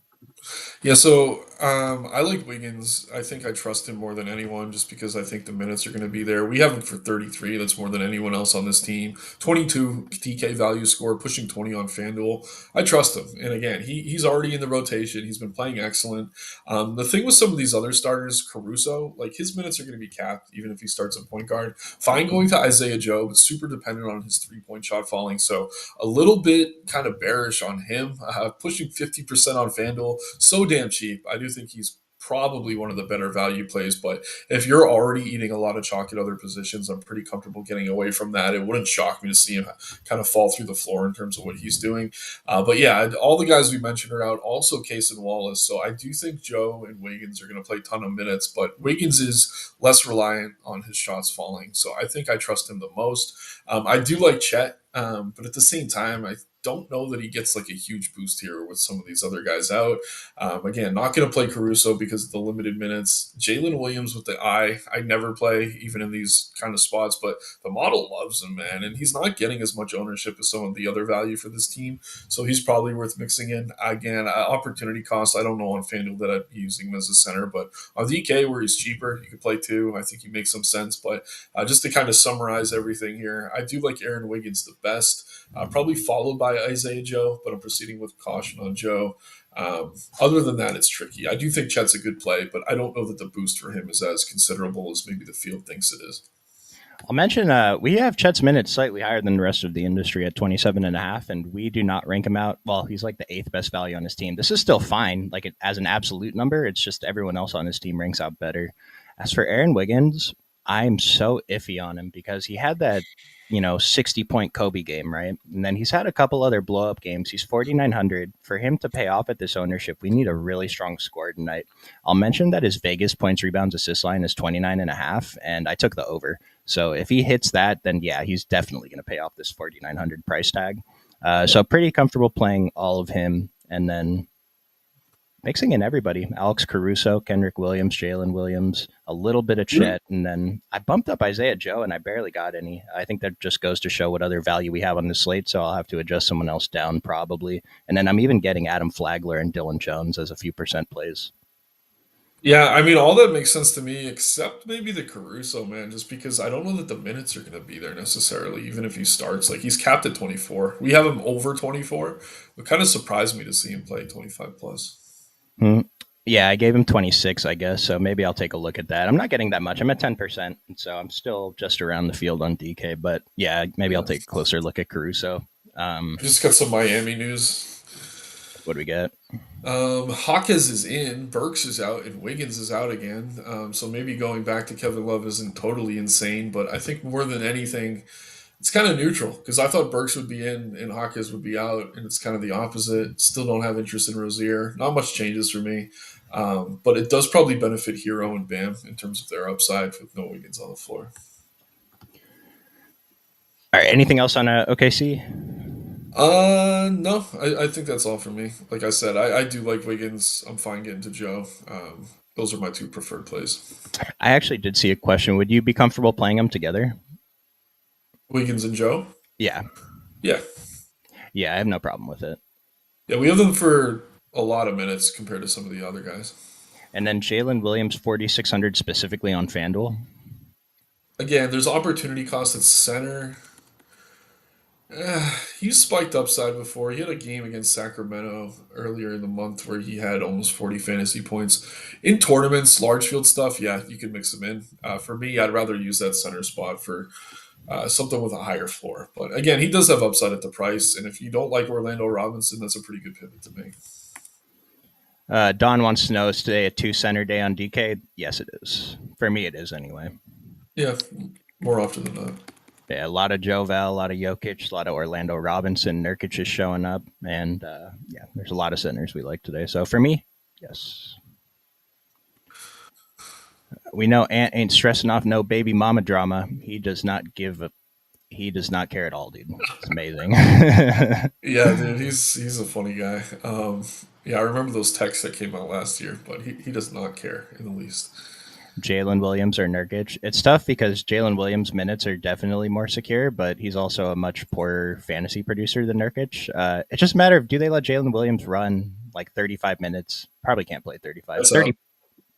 Yeah, so I like Wiggins. I think I trust him more than anyone just because I think the minutes are going to be there. We have him for 33. That's more than anyone else on this team. 22 TK value score, pushing 20 on FanDuel. I trust him. And again, he's already in the rotation. He's been playing excellent. The thing with some of these other starters, Caruso, like his minutes are going to be capped even if he starts at point guard. Fine going to Isaiah Joe, but super dependent on his 3-point shot falling. So a little bit kind of bearish on him, pushing 50% on FanDuel. So damn cheap. I do think he's probably one of the better value plays, but if you're already eating a lot of chalk at other positions, I'm pretty comfortable getting away from that. It wouldn't shock me to see him kind of fall through the floor in terms of what he's doing. But yeah, all the guys we mentioned are out. Also, Case and Wallace. So I do think Joe and Wiggins are going to play a ton of minutes, but Wiggins is less reliant on his shots falling. So I think I trust him the most. I do like Chet, but at the same time, I don't know that he gets like a huge boost here with some of these other guys out. Again, not going to play Caruso because of the limited minutes. Jalen Williams with the eye, I never play even in these kind of spots, but the model loves him, man, and he's not getting as much ownership as some of the other value for this team, so he's probably worth mixing in. Again, opportunity cost, I don't know on FanDuel that I'd be using him as a center, but on DK where he's cheaper, you could play too. I think he makes some sense, but just to kind of summarize everything here, I do like Aaron Wiggins the best, probably followed by Isaiah Joe, but I'm proceeding with caution on Joe. Other than that, it's tricky. I do think Chet's a good play, but I don't know that the boost for him is as considerable as maybe the field thinks it is. I'll mention we have Chet's minutes slightly higher than the rest of the industry at 27.5, and we do not rank him out. Well, he's like the eighth best value on his team. This is still fine, like as an absolute number. It's just everyone else on his team ranks out better. As for Aaron Wiggins, I'm so iffy on him because he had that 60-point Kobe game, right? And then he's had a couple other blow up games. He's 4,900. For him to pay off at this ownership, we need a really strong score tonight. I'll mention that his Vegas points, rebounds, assist line is 29.5, and I took the over. So if he hits that, then yeah, he's definitely going to pay off this 4,900 price tag. So pretty comfortable playing all of him. And then mixing in everybody: Alex Caruso, Kendrick Williams, Jalen Williams, a little bit of Chet, and then I bumped up Isaiah Joe, and I barely got any. I think that just goes to show what other value we have on the slate, so I'll have to adjust someone else down probably. And then I'm even getting Adam Flagler and Dylan Jones as a few percent plays. Yeah, I mean, all that makes sense to me, except maybe the Caruso, man, just because I don't know that the minutes are going to be there necessarily, even if he starts. Like, he's capped at 24. We have him over 24. It kind of surprised me to see him play 25 plus. Hmm. Yeah, I gave him 26, I guess, so maybe I'll take a look at that. I'm not getting that much. I'm at 10%, so I'm still just around the field on DK, but yeah, maybe I'll Yeah. take a closer look at Caruso. I just got some Miami news. What do we get? Hawkes is in, Burks is out, and Wiggins is out again. So maybe going back to Kevin Love isn't totally insane, but I think more than anything, it's kind of neutral because I thought Burks would be in and Hawkes would be out, and it's kind of the opposite. Still don't have interest in Rozier. Not much changes for me, but it does probably benefit Hero and Bam in terms of their upside with no Wiggins on the floor. All right, anything else on OKC? No, I think that's all for me. Like I said, I do like Wiggins. I'm fine getting to Joe. Those are my two preferred plays. I actually did see a question. Would you be comfortable playing them together? Wiggins and Joe. Yeah. Yeah, Yeah, I have no problem with it. yeah, we have them for a lot of minutes compared to some of the other guys. And then Jalen Williams, 4,600 specifically on FanDuel. Again, there's opportunity cost at center. He's spiked upside before. He had a game against Sacramento earlier in the month where he had almost 40 fantasy points. In tournaments, large field stuff, yeah, you can mix him in. For me, I'd rather use that center spot for something with a higher floor. But again, he does have upside at the price. And if you don't like Orlando Robinson, that's a pretty good pivot to make. Don wants to know, is today a two center day on DK? Yes, it is. For me, it is anyway. Yeah, more often than not. Yeah, a lot of Jovel, a lot of Jokic, a lot of Orlando Robinson. Nurkic is showing up, and yeah, there's a lot of centers we like today. So for me, yes. We know Ant ain't stressing off no baby mama drama. He does not give a. He does not care at all, dude. It's amazing. Yeah, dude, he's a funny guy. Yeah, I remember those texts that came out last year, but he does not care in the least. Jalen Williams or Nurkic. It's tough because Jalen Williams' minutes are definitely more secure, but he's also a much poorer fantasy producer than Nurkic. It's just a matter of, do they let Jalen Williams run like 35 minutes? Probably can't play 35, That's out. 30,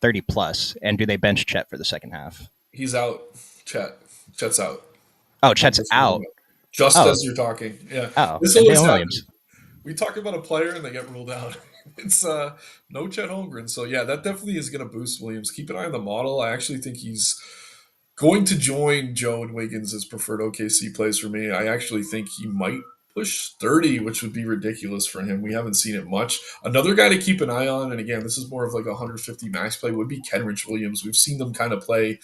30 plus. And do they bench Chet for the second half? He's out. Chet. Chet's out. Oh, Chet's out. Just Oh, as you're talking. Yeah. oh, This and always Jalen happens. Williams. We talk about a player and they get ruled out. It's no Chet Holmgren. So yeah, that definitely is gonna boost Williams. Keep an eye on the model. I actually think he's going to join Joe and Wiggins as preferred OKC plays for me. I actually think he might push 30, which would be ridiculous for him. We haven't seen it much. Another guy to keep an eye on, and again, this is more of like a 150 max play, would be Kenrich Williams. We've seen them kind of play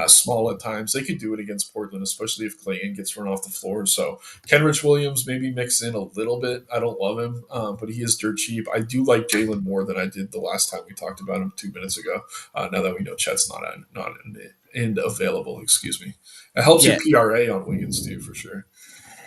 small at times. They could do it against Portland, especially if Clayton gets run off the floor. So Kenrich Williams maybe mix in a little bit. I don't love him, but he is dirt cheap. I do like Jalen more than I did the last time we talked about him 2 minutes ago. Now that we know Chet's not in it and available. Excuse me. It helps your Yeah, PRA on Wiggins too, for sure.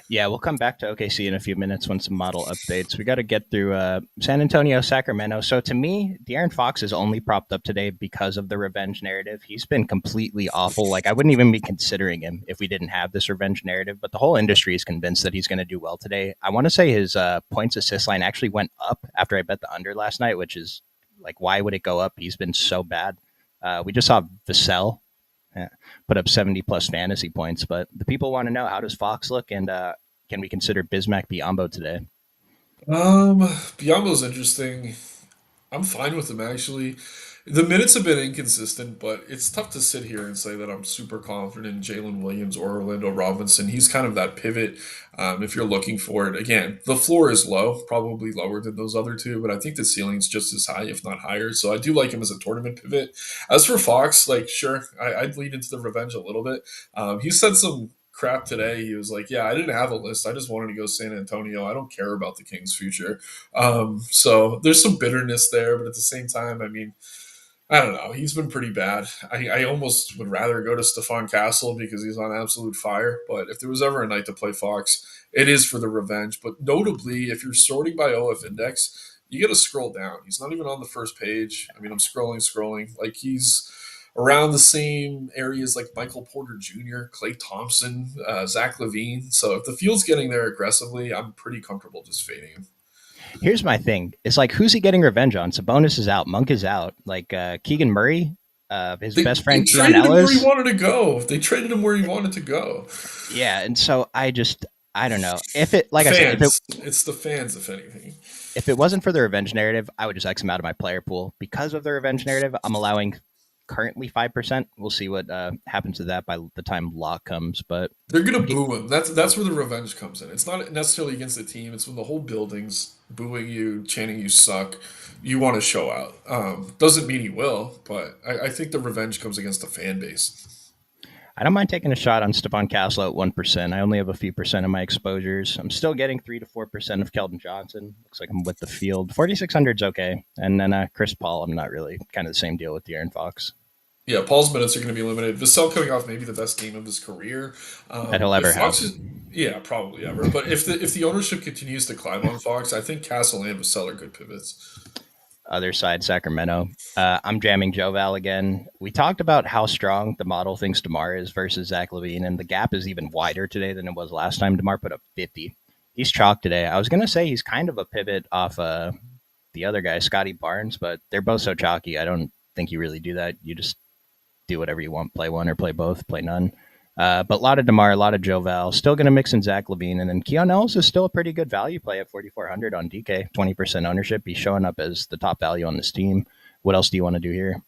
Yeah, we'll come back to OKC in a few minutes when some model updates. We got to get through San Antonio, Sacramento. So to me, De'Aaron Fox is only propped up today because of the revenge narrative. He's been completely awful. Like I wouldn't even be considering him if we didn't have this revenge narrative. But the whole industry is convinced that he's going to do well today. I want to say his points assist line actually went up after I bet the under last night, which is like, why would it go up? He's been so bad. We just saw Vassell put up 70 plus fantasy points. But the people want to know, how does Fox look, and can we consider Bismack Biombo today? Biombo's interesting. I'm fine with him actually. The minutes have been inconsistent, but it's tough to sit here and say that I'm super confident in Jalen Williams or Orlando Robinson. He's kind of that pivot if you're looking for it. Again, the floor is low, probably lower than those other two, but I think the ceiling's just as high, if not higher. So I do like him as a tournament pivot. As for Fox, like, sure, I'd lead into the revenge a little bit. He said some crap today. He was like, "Yeah, I didn't have a list. I just wanted to go San Antonio. I don't care about the Kings' future." So there's some bitterness there, but at the same time, I mean, I don't know. He's been pretty bad. I almost would rather go to Stephon Castle because he's on absolute fire. But if there was ever a night to play Fox, it is for the revenge. But notably, if you're sorting by OF index, you got to scroll down. He's not even on the first page. I mean, I'm scrolling. Like he's around the same areas like Michael Porter Jr., Clay Thompson, Zach Levine. So if the field's getting there aggressively, I'm pretty comfortable just fading him. Here's my thing. It's like, who's he getting revenge on? Sabonis is out. Monk is out. Like Keegan Murray, his best They friend Keon traded him where he Ellis. wanted to go. They traded him where he wanted to go. Yeah, and so I don't know. If it, The like I said, fans. It's the fans, if anything. if it wasn't for the revenge narrative, I would just X him out of my player pool. Because of the revenge narrative, I'm allowing currently 5%. We'll see what happens to that by the time lock comes. But They're gonna boo him. That's where the revenge comes in. It's not necessarily against the team. It's when the whole building's booing you, chanting you suck. You want to show out. Doesn't mean he will, but I think the revenge comes against the fan base. I don't mind taking a shot on Stephon Castle at 1%. I only have a few percent of my exposures. I'm still getting 3 to 4% of Keldon Johnson. Looks like I'm with the field. 4,600 is okay. And then Chris Paul, I'm not really. Kind of the same deal with De'Aaron Fox Yeah, Paul's minutes are going to be limited. Vassell coming off maybe the best game of his career. that he'll If ever have. Fox is, yeah, probably ever. But if the ownership continues to climb on Fox, I think Castle and Vassell are good pivots. Other side, Sacramento. I'm jamming Joval again. We talked about how strong the model thinks DeMar is versus Zach Levine, and the gap is even wider today than it was last time. DeMar put up 50. He's chalk today. I was going to say he's kind of a pivot off the other guy, Scotty Barnes, but they're both so chalky. I don't think you really do that. You just do whatever you want, play one or play both, play none. But a lot of DeMar, a lot of Jovel. Still going to mix in Zach LaVine. And then Keon Ellis is still a pretty good value play at 4,400 on DK, 20% ownership. He's showing up as the top value on this team. What else do you want to do here?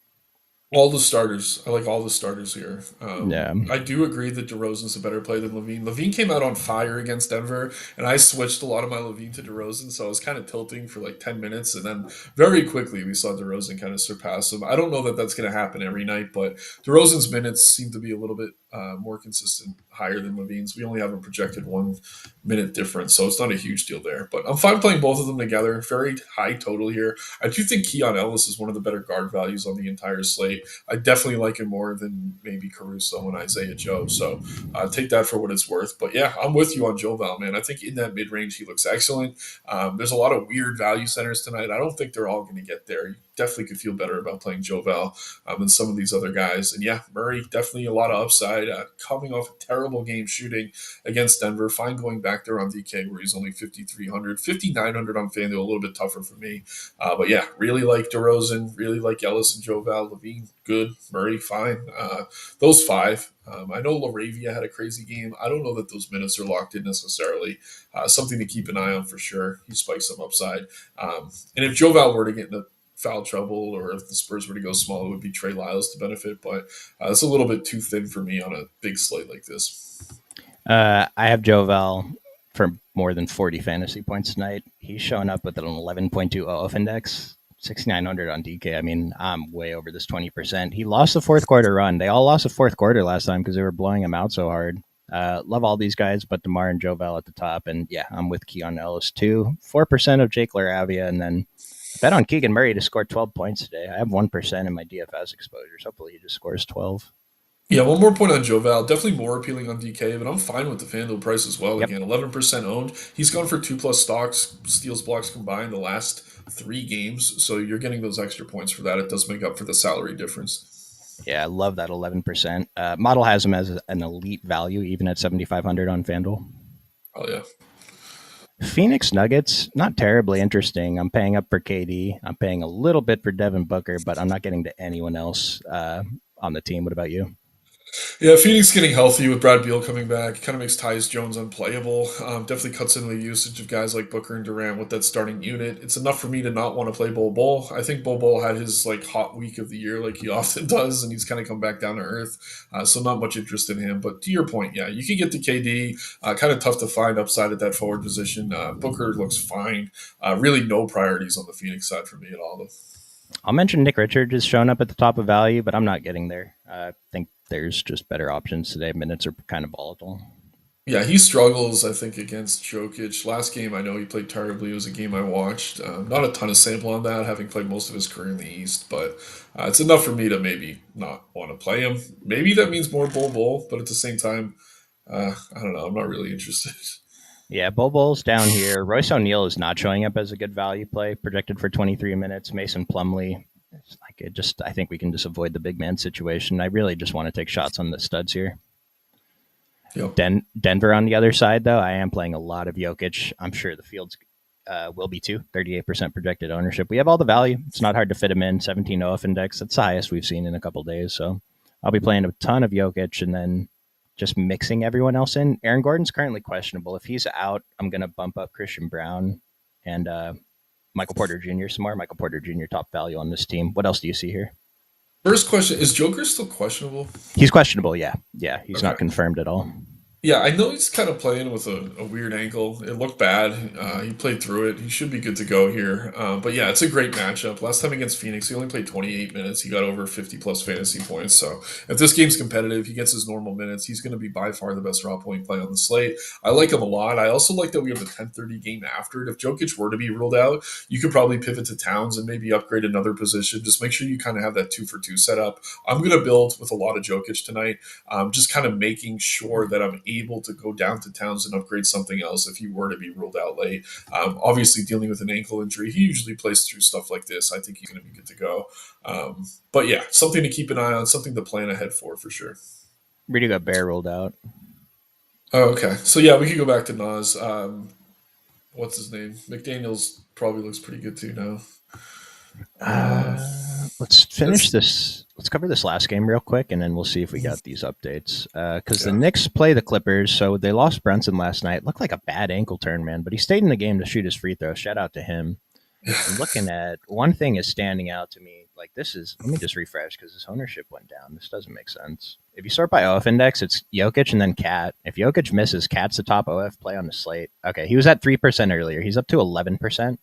All the starters. I like all the starters here. Yeah. I do agree that DeRozan's a better play than Levine. Levine came out on fire against Denver, and I switched a lot of my Levine to DeRozan, so I was kind of tilting for like 10 minutes, and then very quickly we saw DeRozan kind of surpass him. I don't know that that's going to happen every night, but DeRozan's minutes seem to be a little bit more consistent, higher than Levine's. We only have a projected 1 minute difference, so it's not a huge deal there. But I'm fine playing both of them together. Very high total here. I do think Keon Ellis is one of the better guard values on the entire slate. I definitely like him more than maybe Caruso and Isaiah Joe. So take that for what it's worth. But yeah, I'm with you on Joe Val, man. I think in that mid range, he looks excellent. There's a lot of weird value centers tonight. I don't think they're all going to get there. You definitely could feel better about playing Joe Val than some of these other guys. And yeah, Murray, definitely a lot of upside. Coming off a terrible game shooting against Denver. Fine going back there on DK where he's only 5,300, 5,900 on FanDuel, a little bit tougher for me. But yeah, really like DeRozan, really like Ellis and Joe Val. Levine, good. Murray, fine. Those five. I know Laravia had a crazy game. I don't know that those minutes are locked in necessarily. Something to keep an eye on for sure. He spikes some upside. And if Joe Val were to get into foul trouble or if the Spurs were to go small, it would be Trey Lyles to benefit. But it's a little bit too thin for me on a big slate like this. I have Jovel for more than 40 fantasy points tonight. He's showing up with an 11.2 OF index, 6,900 on DK. I mean, I'm way over this 20%. He lost the fourth quarter run. They all lost the fourth quarter last time because they were blowing him out so hard. Love all these guys, but DeMar and Jovel at the top. And yeah, I'm with Keon Ellis too. 4% of Jake Laravia. And then bet on Keegan Murray to score 12 points today. I have 1% in my DFS exposures. Hopefully he just scores 12. Yeah, one more point on Joval. Definitely more appealing on DK, but I'm fine with the FanDuel price as well. Yep. Again, 11% owned. He's gone for two plus stocks, steals, blocks combined the last 3 games. So you're getting those extra points for that. It does make up for the salary difference. Yeah, I love that 11%. Model has him as an elite value, even at 7,500 on FanDuel. Oh, yeah. Phoenix Nuggets, not terribly interesting. I'm paying up for KD. I'm paying a little bit for Devin Booker, but I'm not getting to anyone else on the team. What about you? Yeah, Phoenix getting healthy with Brad Beal coming back kind of makes Tyus Jones unplayable. Definitely cuts into the usage of guys like Booker and Durant with that starting unit. It's enough for me to not want to play Bol Bol. I think Bol Bol had his like hot week of the year, like he often does, and he's kind of come back down to earth. So not much interest in him. But to your point, yeah, you can get to KD. Kind of tough to find upside at that forward position. Booker looks fine. Really, no priorities on the Phoenix side for me at all. Though. I'll mention Nick Richards is showing up at the top of value, but I'm not getting there. I think there's just better options today. Minutes are kind of volatile. Yeah, he struggles, I think, against Jokic. Last game, I know he played terribly. It was a game I watched. Not a ton of sample on that, having played most of his career in the East, but it's enough for me to maybe not want to play him. Maybe that means more Bol, but at the same time, I don't know. I'm not really interested. Yeah, Bobo's down here. Royce O'Neal is not showing up as a good value play, projected for 23 minutes. Mason Plumlee, it's like I think we can just avoid the big man situation. I really just want to take shots on the studs here. Yep. Denver on the other side, though, I am playing a lot of Jokic. I'm sure the fields will be too. 38% projected ownership. We have all the value. It's not hard to fit him in. 17 OF index. That's the highest we've seen in a couple days. So I'll be playing a ton of Jokic and then just mixing everyone else in. Aaron Gordon's currently questionable. If he's out, I'm going to bump up Christian Brown and Michael Porter Jr. some more. Michael Porter Jr. top value on this team. What else do you see here? First question: is Joker still questionable? He's questionable. Yeah. Yeah. He's Okay. not confirmed at all. Yeah, I know he's kind of playing with a weird ankle. It looked bad. He played through it. He should be good to go here. But yeah, it's a great matchup. Last time against Phoenix, he only played 28 minutes. He got over 50 plus fantasy points. So if this game's competitive, he gets his normal minutes. He's going to be by far the best raw point play on the slate. I like him a lot. I also like that we have the 10:30 game after it. If Jokic were to be ruled out, you could probably pivot to Towns and maybe upgrade another position. Just make sure you kind of have that 2 for 2 set up. I'm going to build with a lot of Jokic tonight. Just kind of making sure that I'm able to go down to Towns and upgrade something else if he were to be ruled out late. Obviously, dealing with an ankle injury, he usually plays through stuff like this. I think he's going to be good to go. But yeah, something to keep an eye on, something to plan ahead for sure. Rudy Gobert rolled out. Oh, okay. So yeah, we could go back to Nas. What's his name? McDaniels probably looks pretty good too now. Uh, Let's finish that's this. let's cover this last game real quick, and then we'll see if we got these updates. Because the Yeah. Knicks play the Clippers, so they lost Brunson last night. Looked like a bad ankle turn, man, but he stayed in the game to shoot his free throw. Shout out to him. I'm looking at one thing is standing out to me. Like this is, let me just refresh because his ownership went down. This doesn't make sense. If you sort by OF index, it's Jokic and then Cat. If Jokic misses, Cat's the top OF play on the slate. Okay, he was at 3% earlier. He's up to 11%.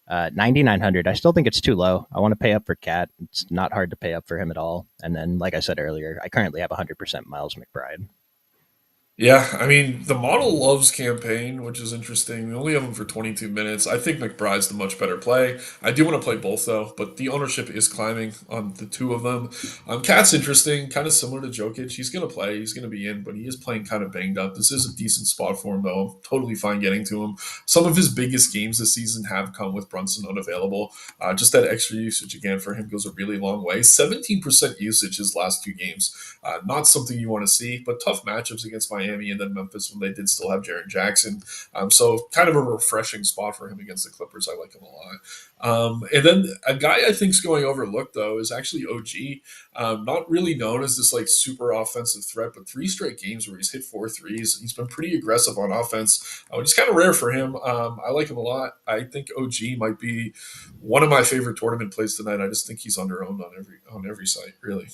9,900. I still think it's too low. I want to pay up for Cat. It's not hard to pay up for him at all. And then, like I said earlier, I currently have 100% Miles McBride. Yeah, I mean, the model loves campaign, which is interesting. We only have him for 22 minutes. I think McBride's the much better play. I do want to play both, though, but the ownership is climbing on the two of them. Cat's interesting, kind of similar to Jokic. He's going to play, he's going to be in, but he is playing kind of banged up. This is a decent spot for him, though. I'm totally fine getting to him. Some of his biggest games this season have come with Brunson unavailable. Just that extra usage, again, for him goes a really long way. 17% usage his last two games. Not something you want to see, but tough matchups against Miami and then Memphis when they did still have Jaren Jackson. So kind of a refreshing spot for him against the Clippers. I like him a lot. And then a guy I think is going overlooked though is actually OG. Not really known as this like super offensive threat, but three straight games where he's hit 4 threes. He's been pretty aggressive on offense, which is kind of rare for him. I like him a lot. I think OG might be one of my favorite tournament plays tonight. I just think he's under owned on every site, really.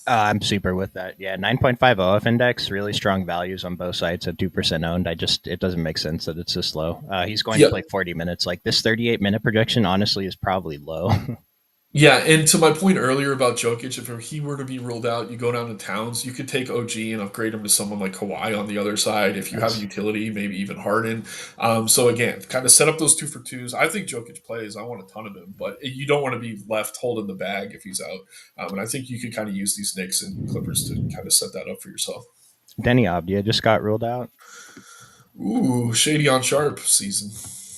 I'm super with that. Yeah, 9.5 OF index, really strong values on both sides at 2% owned. It doesn't make sense that it's this low. He's going to Yeah, play 40 minutes. Like this 38-minute projection, honestly, is probably low. Yeah, and to my point earlier about Jokic, if he were to be ruled out, you go down to Towns, you could take OG and upgrade him to someone like Kawhi on the other side. If you have Nice. utility, maybe even Harden. So again, kind of set up those two for twos. I think Jokic plays. I want a ton of him, but you don't want to be left holding the bag if he's out. And I think you could kind of use these Knicks and Clippers to kind of set that up for yourself. Denny Abdia just got ruled out. Ooh, shady on sharp season.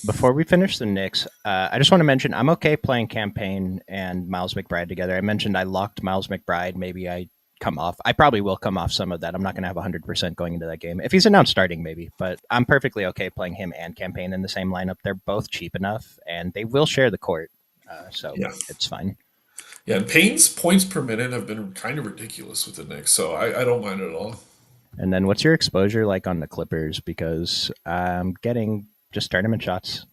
Before we finish the Knicks, I just want to mention I'm okay playing campaign and Miles McBride together. I mentioned I locked Miles McBride. Maybe I come off. I probably will come off some of that. I'm not going to have 100% going into that game. If he's announced starting, maybe. But I'm perfectly okay playing him and campaign in the same lineup. They're both cheap enough, and they will share the court. So Yeah. it's fine. Yeah, and Payne's points per minute have been kind of ridiculous with the Knicks, so I don't mind it at all. And then what's your exposure like on the Clippers? Because I'm getting just tournament shots.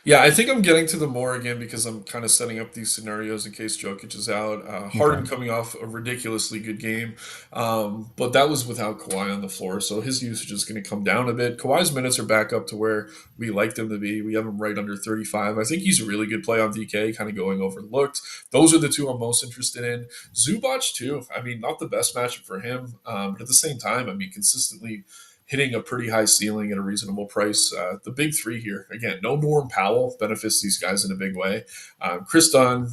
Yeah, I think I'm getting to the more again because I'm kind of setting up these scenarios in case Jokic is out. Okay. Harden coming off a ridiculously good game, but that was without Kawhi on the floor, so his usage is going to come down a bit. Kawhi's minutes are back up to where we like them to be. We have him right under 35. I think he's a really good play on DK, kind of going overlooked. Those are the two I'm most interested in. Zubac too. I mean, not the best matchup for him, but at the same time, I mean, consistently hitting a pretty high ceiling at a reasonable price. The big three here, again, no Norm Powell benefits these guys in a big way. Chris Dunn,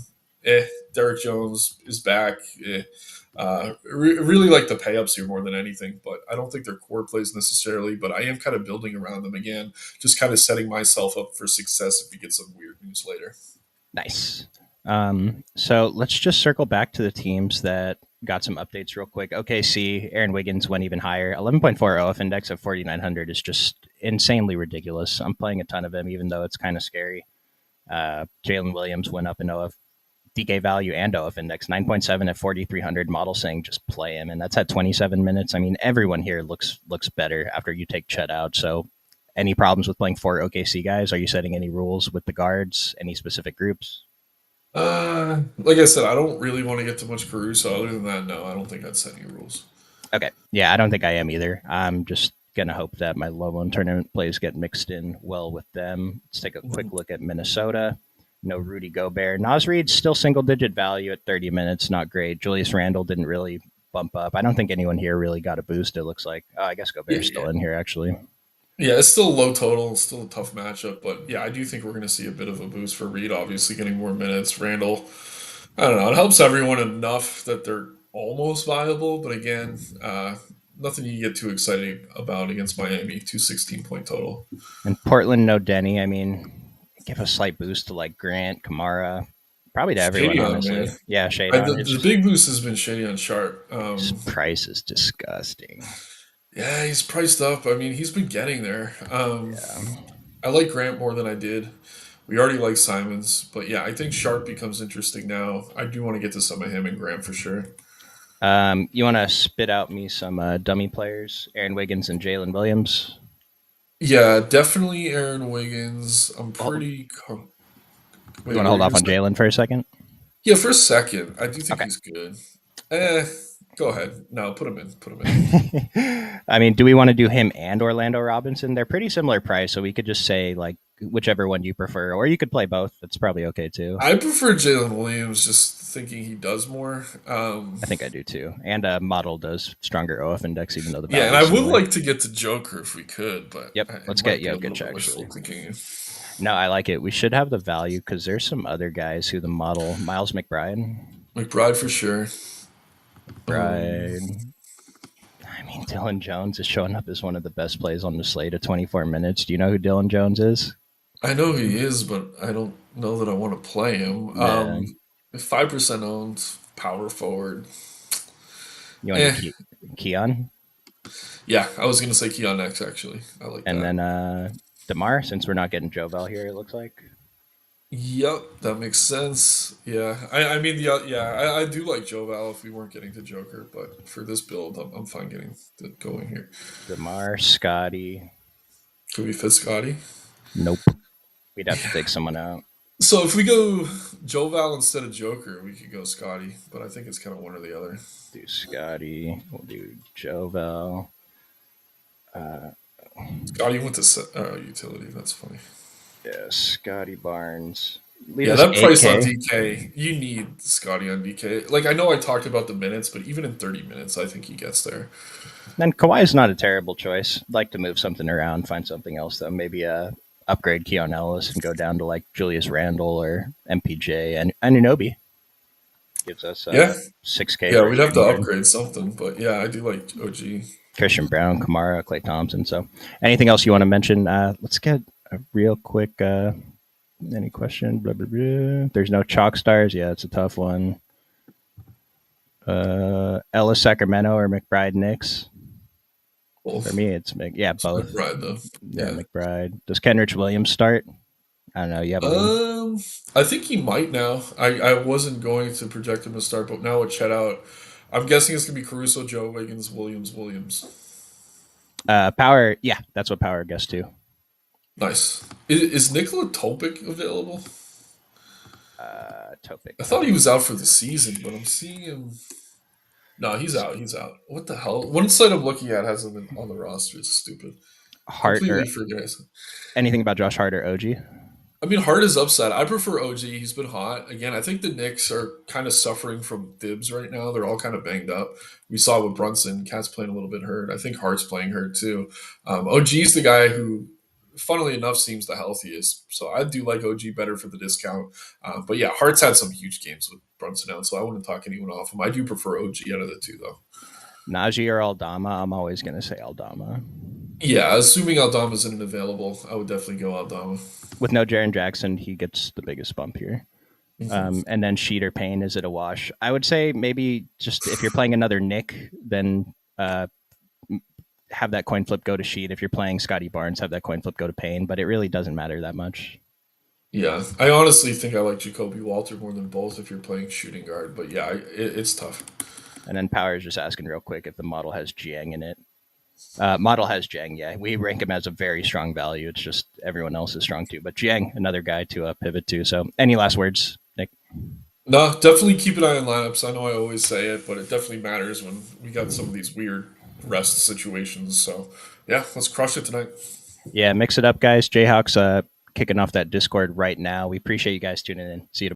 Derek Jones is back. Really like the pay-ups here more than anything, but I don't think they're core plays necessarily, but I am kind of building around them again, just kind of setting myself up for success if we get some weird news later. Nice. So let's just circle back to the teams that got some updates real quick. OKC, Aaron Wiggins went even higher. 11.4 OF index at 4,900 is just insanely ridiculous. I'm playing a ton of him, even though it's kind of scary. Jalen Williams went up in OF DK value and OF index 9.7 at 4,300. Model saying just play him, and that's at 27 minutes. I mean, everyone here looks better after you take Chet out. So, any problems with playing four OKC guys? Are you setting any rules with the guards? Any specific groups? Like I said, I don't really want to get too much Caruso. Other than that, no, I don't think I'd set any rules. Okay. Yeah, I don't think I am either. I'm just gonna hope that my low one tournament plays get mixed in well with them. Let's take a quick Mhm. look at Minnesota. No Rudy Gobert. Nas Reed's still single digit value at 30 minutes. Not great. Julius Randle didn't really bump up. I don't think anyone here really got a boost. It looks like. I guess Gobert's Yeah, still in here actually. Yeah, it's still a low total. It's still a tough matchup, but yeah, I do think we're going to see a bit of a boost for Reed. Obviously, getting more minutes. Randall, I don't know. It helps everyone enough that they're almost viable, but again, nothing you get too excited about against Miami. 216 point total. And Portland, no Denny. I mean, give a slight boost to like Grant, Kamara, probably to everyone, Shady on man. honestly. Yeah, shade on. It's The just big boost has been shady on Sharp. his price is disgusting. Yeah, he's priced up. I mean, he's been getting there. Yeah. I like Grant more than I did We already like Simons, but yeah, I think Sharp becomes interesting now. I do want to get to some of him and Graham for sure. You want to spit out me some dummy players, Aaron Wiggins and Jalen Williams? Yeah, definitely Aaron Wiggins. Oh, you Wait, want what to were hold you off gonna on say? Jalen for a second? Yeah, for a second, I do think Okay. he's good. Eh, go ahead. No, put him in. Put him in. I mean, do we want to do him and Orlando Robinson? They're pretty similar price, so we could just say like whichever one you prefer, or you could play both. That's probably okay too. I prefer Jalen Williams, just thinking he does more. I think I do too. And model does stronger OF index, even though the Yeah, and value I is would similar. like to get to Joker if we could, but Yep. it Let's get might be a little Jokic bit wishful actually. thinking. No, I like it. We should have the value because there's some other guys who the model Miles McBride. McBride for sure. Um, McBride. I mean, Dylan Jones is showing up as one of the best plays on the slate at 24 minutes. Do you know who Dylan Jones is? I know he is, but I don't know that I want to play him. Nah. 5% owned, power forward. You want to Eh, do Keon? yeah, I was gonna say Keon X actually. I like And that. then DeMar, since we're not getting Jovel here, it looks like. Yep, that makes sense. Yeah, I mean, yeah, I do like Joe Val if we weren't getting to Joker, but for this build, I'm fine getting it going here. DeMar, Scotty. Could we fit Scotty? Nope. We'd have to take someone out. So if we go Joe Val instead of Joker, we could go Scotty, but I think it's kind of one or the other. Do Scotty. We'll do Jovel. Scotty went to utility. That's funny. Yeah, Scotty Barnes. Leave Yeah, us that price on 8K. DK, you need Scotty on DK. Like I know I talked about the minutes, but even in 30 minutes, I think he gets there. Then Kawhi is not a terrible choice. I'd like to move something around, find something else though. Maybe upgrade Keon Ellis and go down to like Julius Randle or MPJ and Anunoby. Gives us Yeah, 6K yeah, for a we'd have to shooting guard. upgrade something, but yeah, I do like OG. Christian Brown, Kamara, Clay Thompson. So, anything else you want to mention? Let's get a real quick. Any question? Blah, blah, blah. There's no chalk stars. Yeah, it's a tough one. Ellis Sacramento or McBride Knicks? For Both. me, yeah, It's both. McBride though. Yeah, Yeah. McBride. Does Kenrich Williams start? I don't know. You have a lean. Um, I think he might now. I wasn't going to project him to start, but now with Chet out, I'm guessing it's gonna be Caruso, Joe Wiggins, Williams. Power. Yeah, that's what Power gets too. Nice. Is Nikola Topic available? Topic. I thought he was out for the season, but I'm seeing him. No, he's out. He's out. What the hell? One site I'm looking at has him on the roster. It's stupid. Hart Completely or forget. anything about Josh Hart or OG? I mean, Hart is upside. I prefer OG. He's been hot. Again, I think the Knicks are kind of suffering from dibs right now. They're all kind of banged up. We saw with Brunson, Cat's playing a little bit hurt. I think Hart's playing hurt too. OG's the guy who, funnily enough, seems the healthiest. So I do like OG better for the discount. But yeah, Hart's had some huge games with Brunson out, so I wouldn't talk anyone off him. I do prefer OG out of the two, though. Najee or Aldama? I'm always gonna say Aldama. Yeah, assuming Aldama isn't available, I would definitely go Aldama. With no Jaren Jackson, he gets the biggest bump here. Mhm. And then Sheet or Payne, is it a wash? I would say maybe just if you're playing another Nick, then have that coin flip go to Sheet. If you're playing Scotty Barnes, have that coin flip go to Payne. But it really doesn't matter that much. Yeah, I honestly think I like Jacoby Walter more than both if you're playing shooting guard. But yeah, it's tough. And then Power is just asking real quick if the model has Jiang in it. Model has Jiang, yeah. We rank him as a very strong value. It's just everyone else is strong too. But Jiang, another guy to pivot to. So, any last words, Nick? No, definitely keep an eye on lineups. I know I always say it, but it definitely matters when we got some of these weird rest situations. So yeah, let's crush it tonight. Yeah, mix it up, guys. Jayhawks kicking off that Discord right now. We appreciate you guys tuning in. See you tomorrow.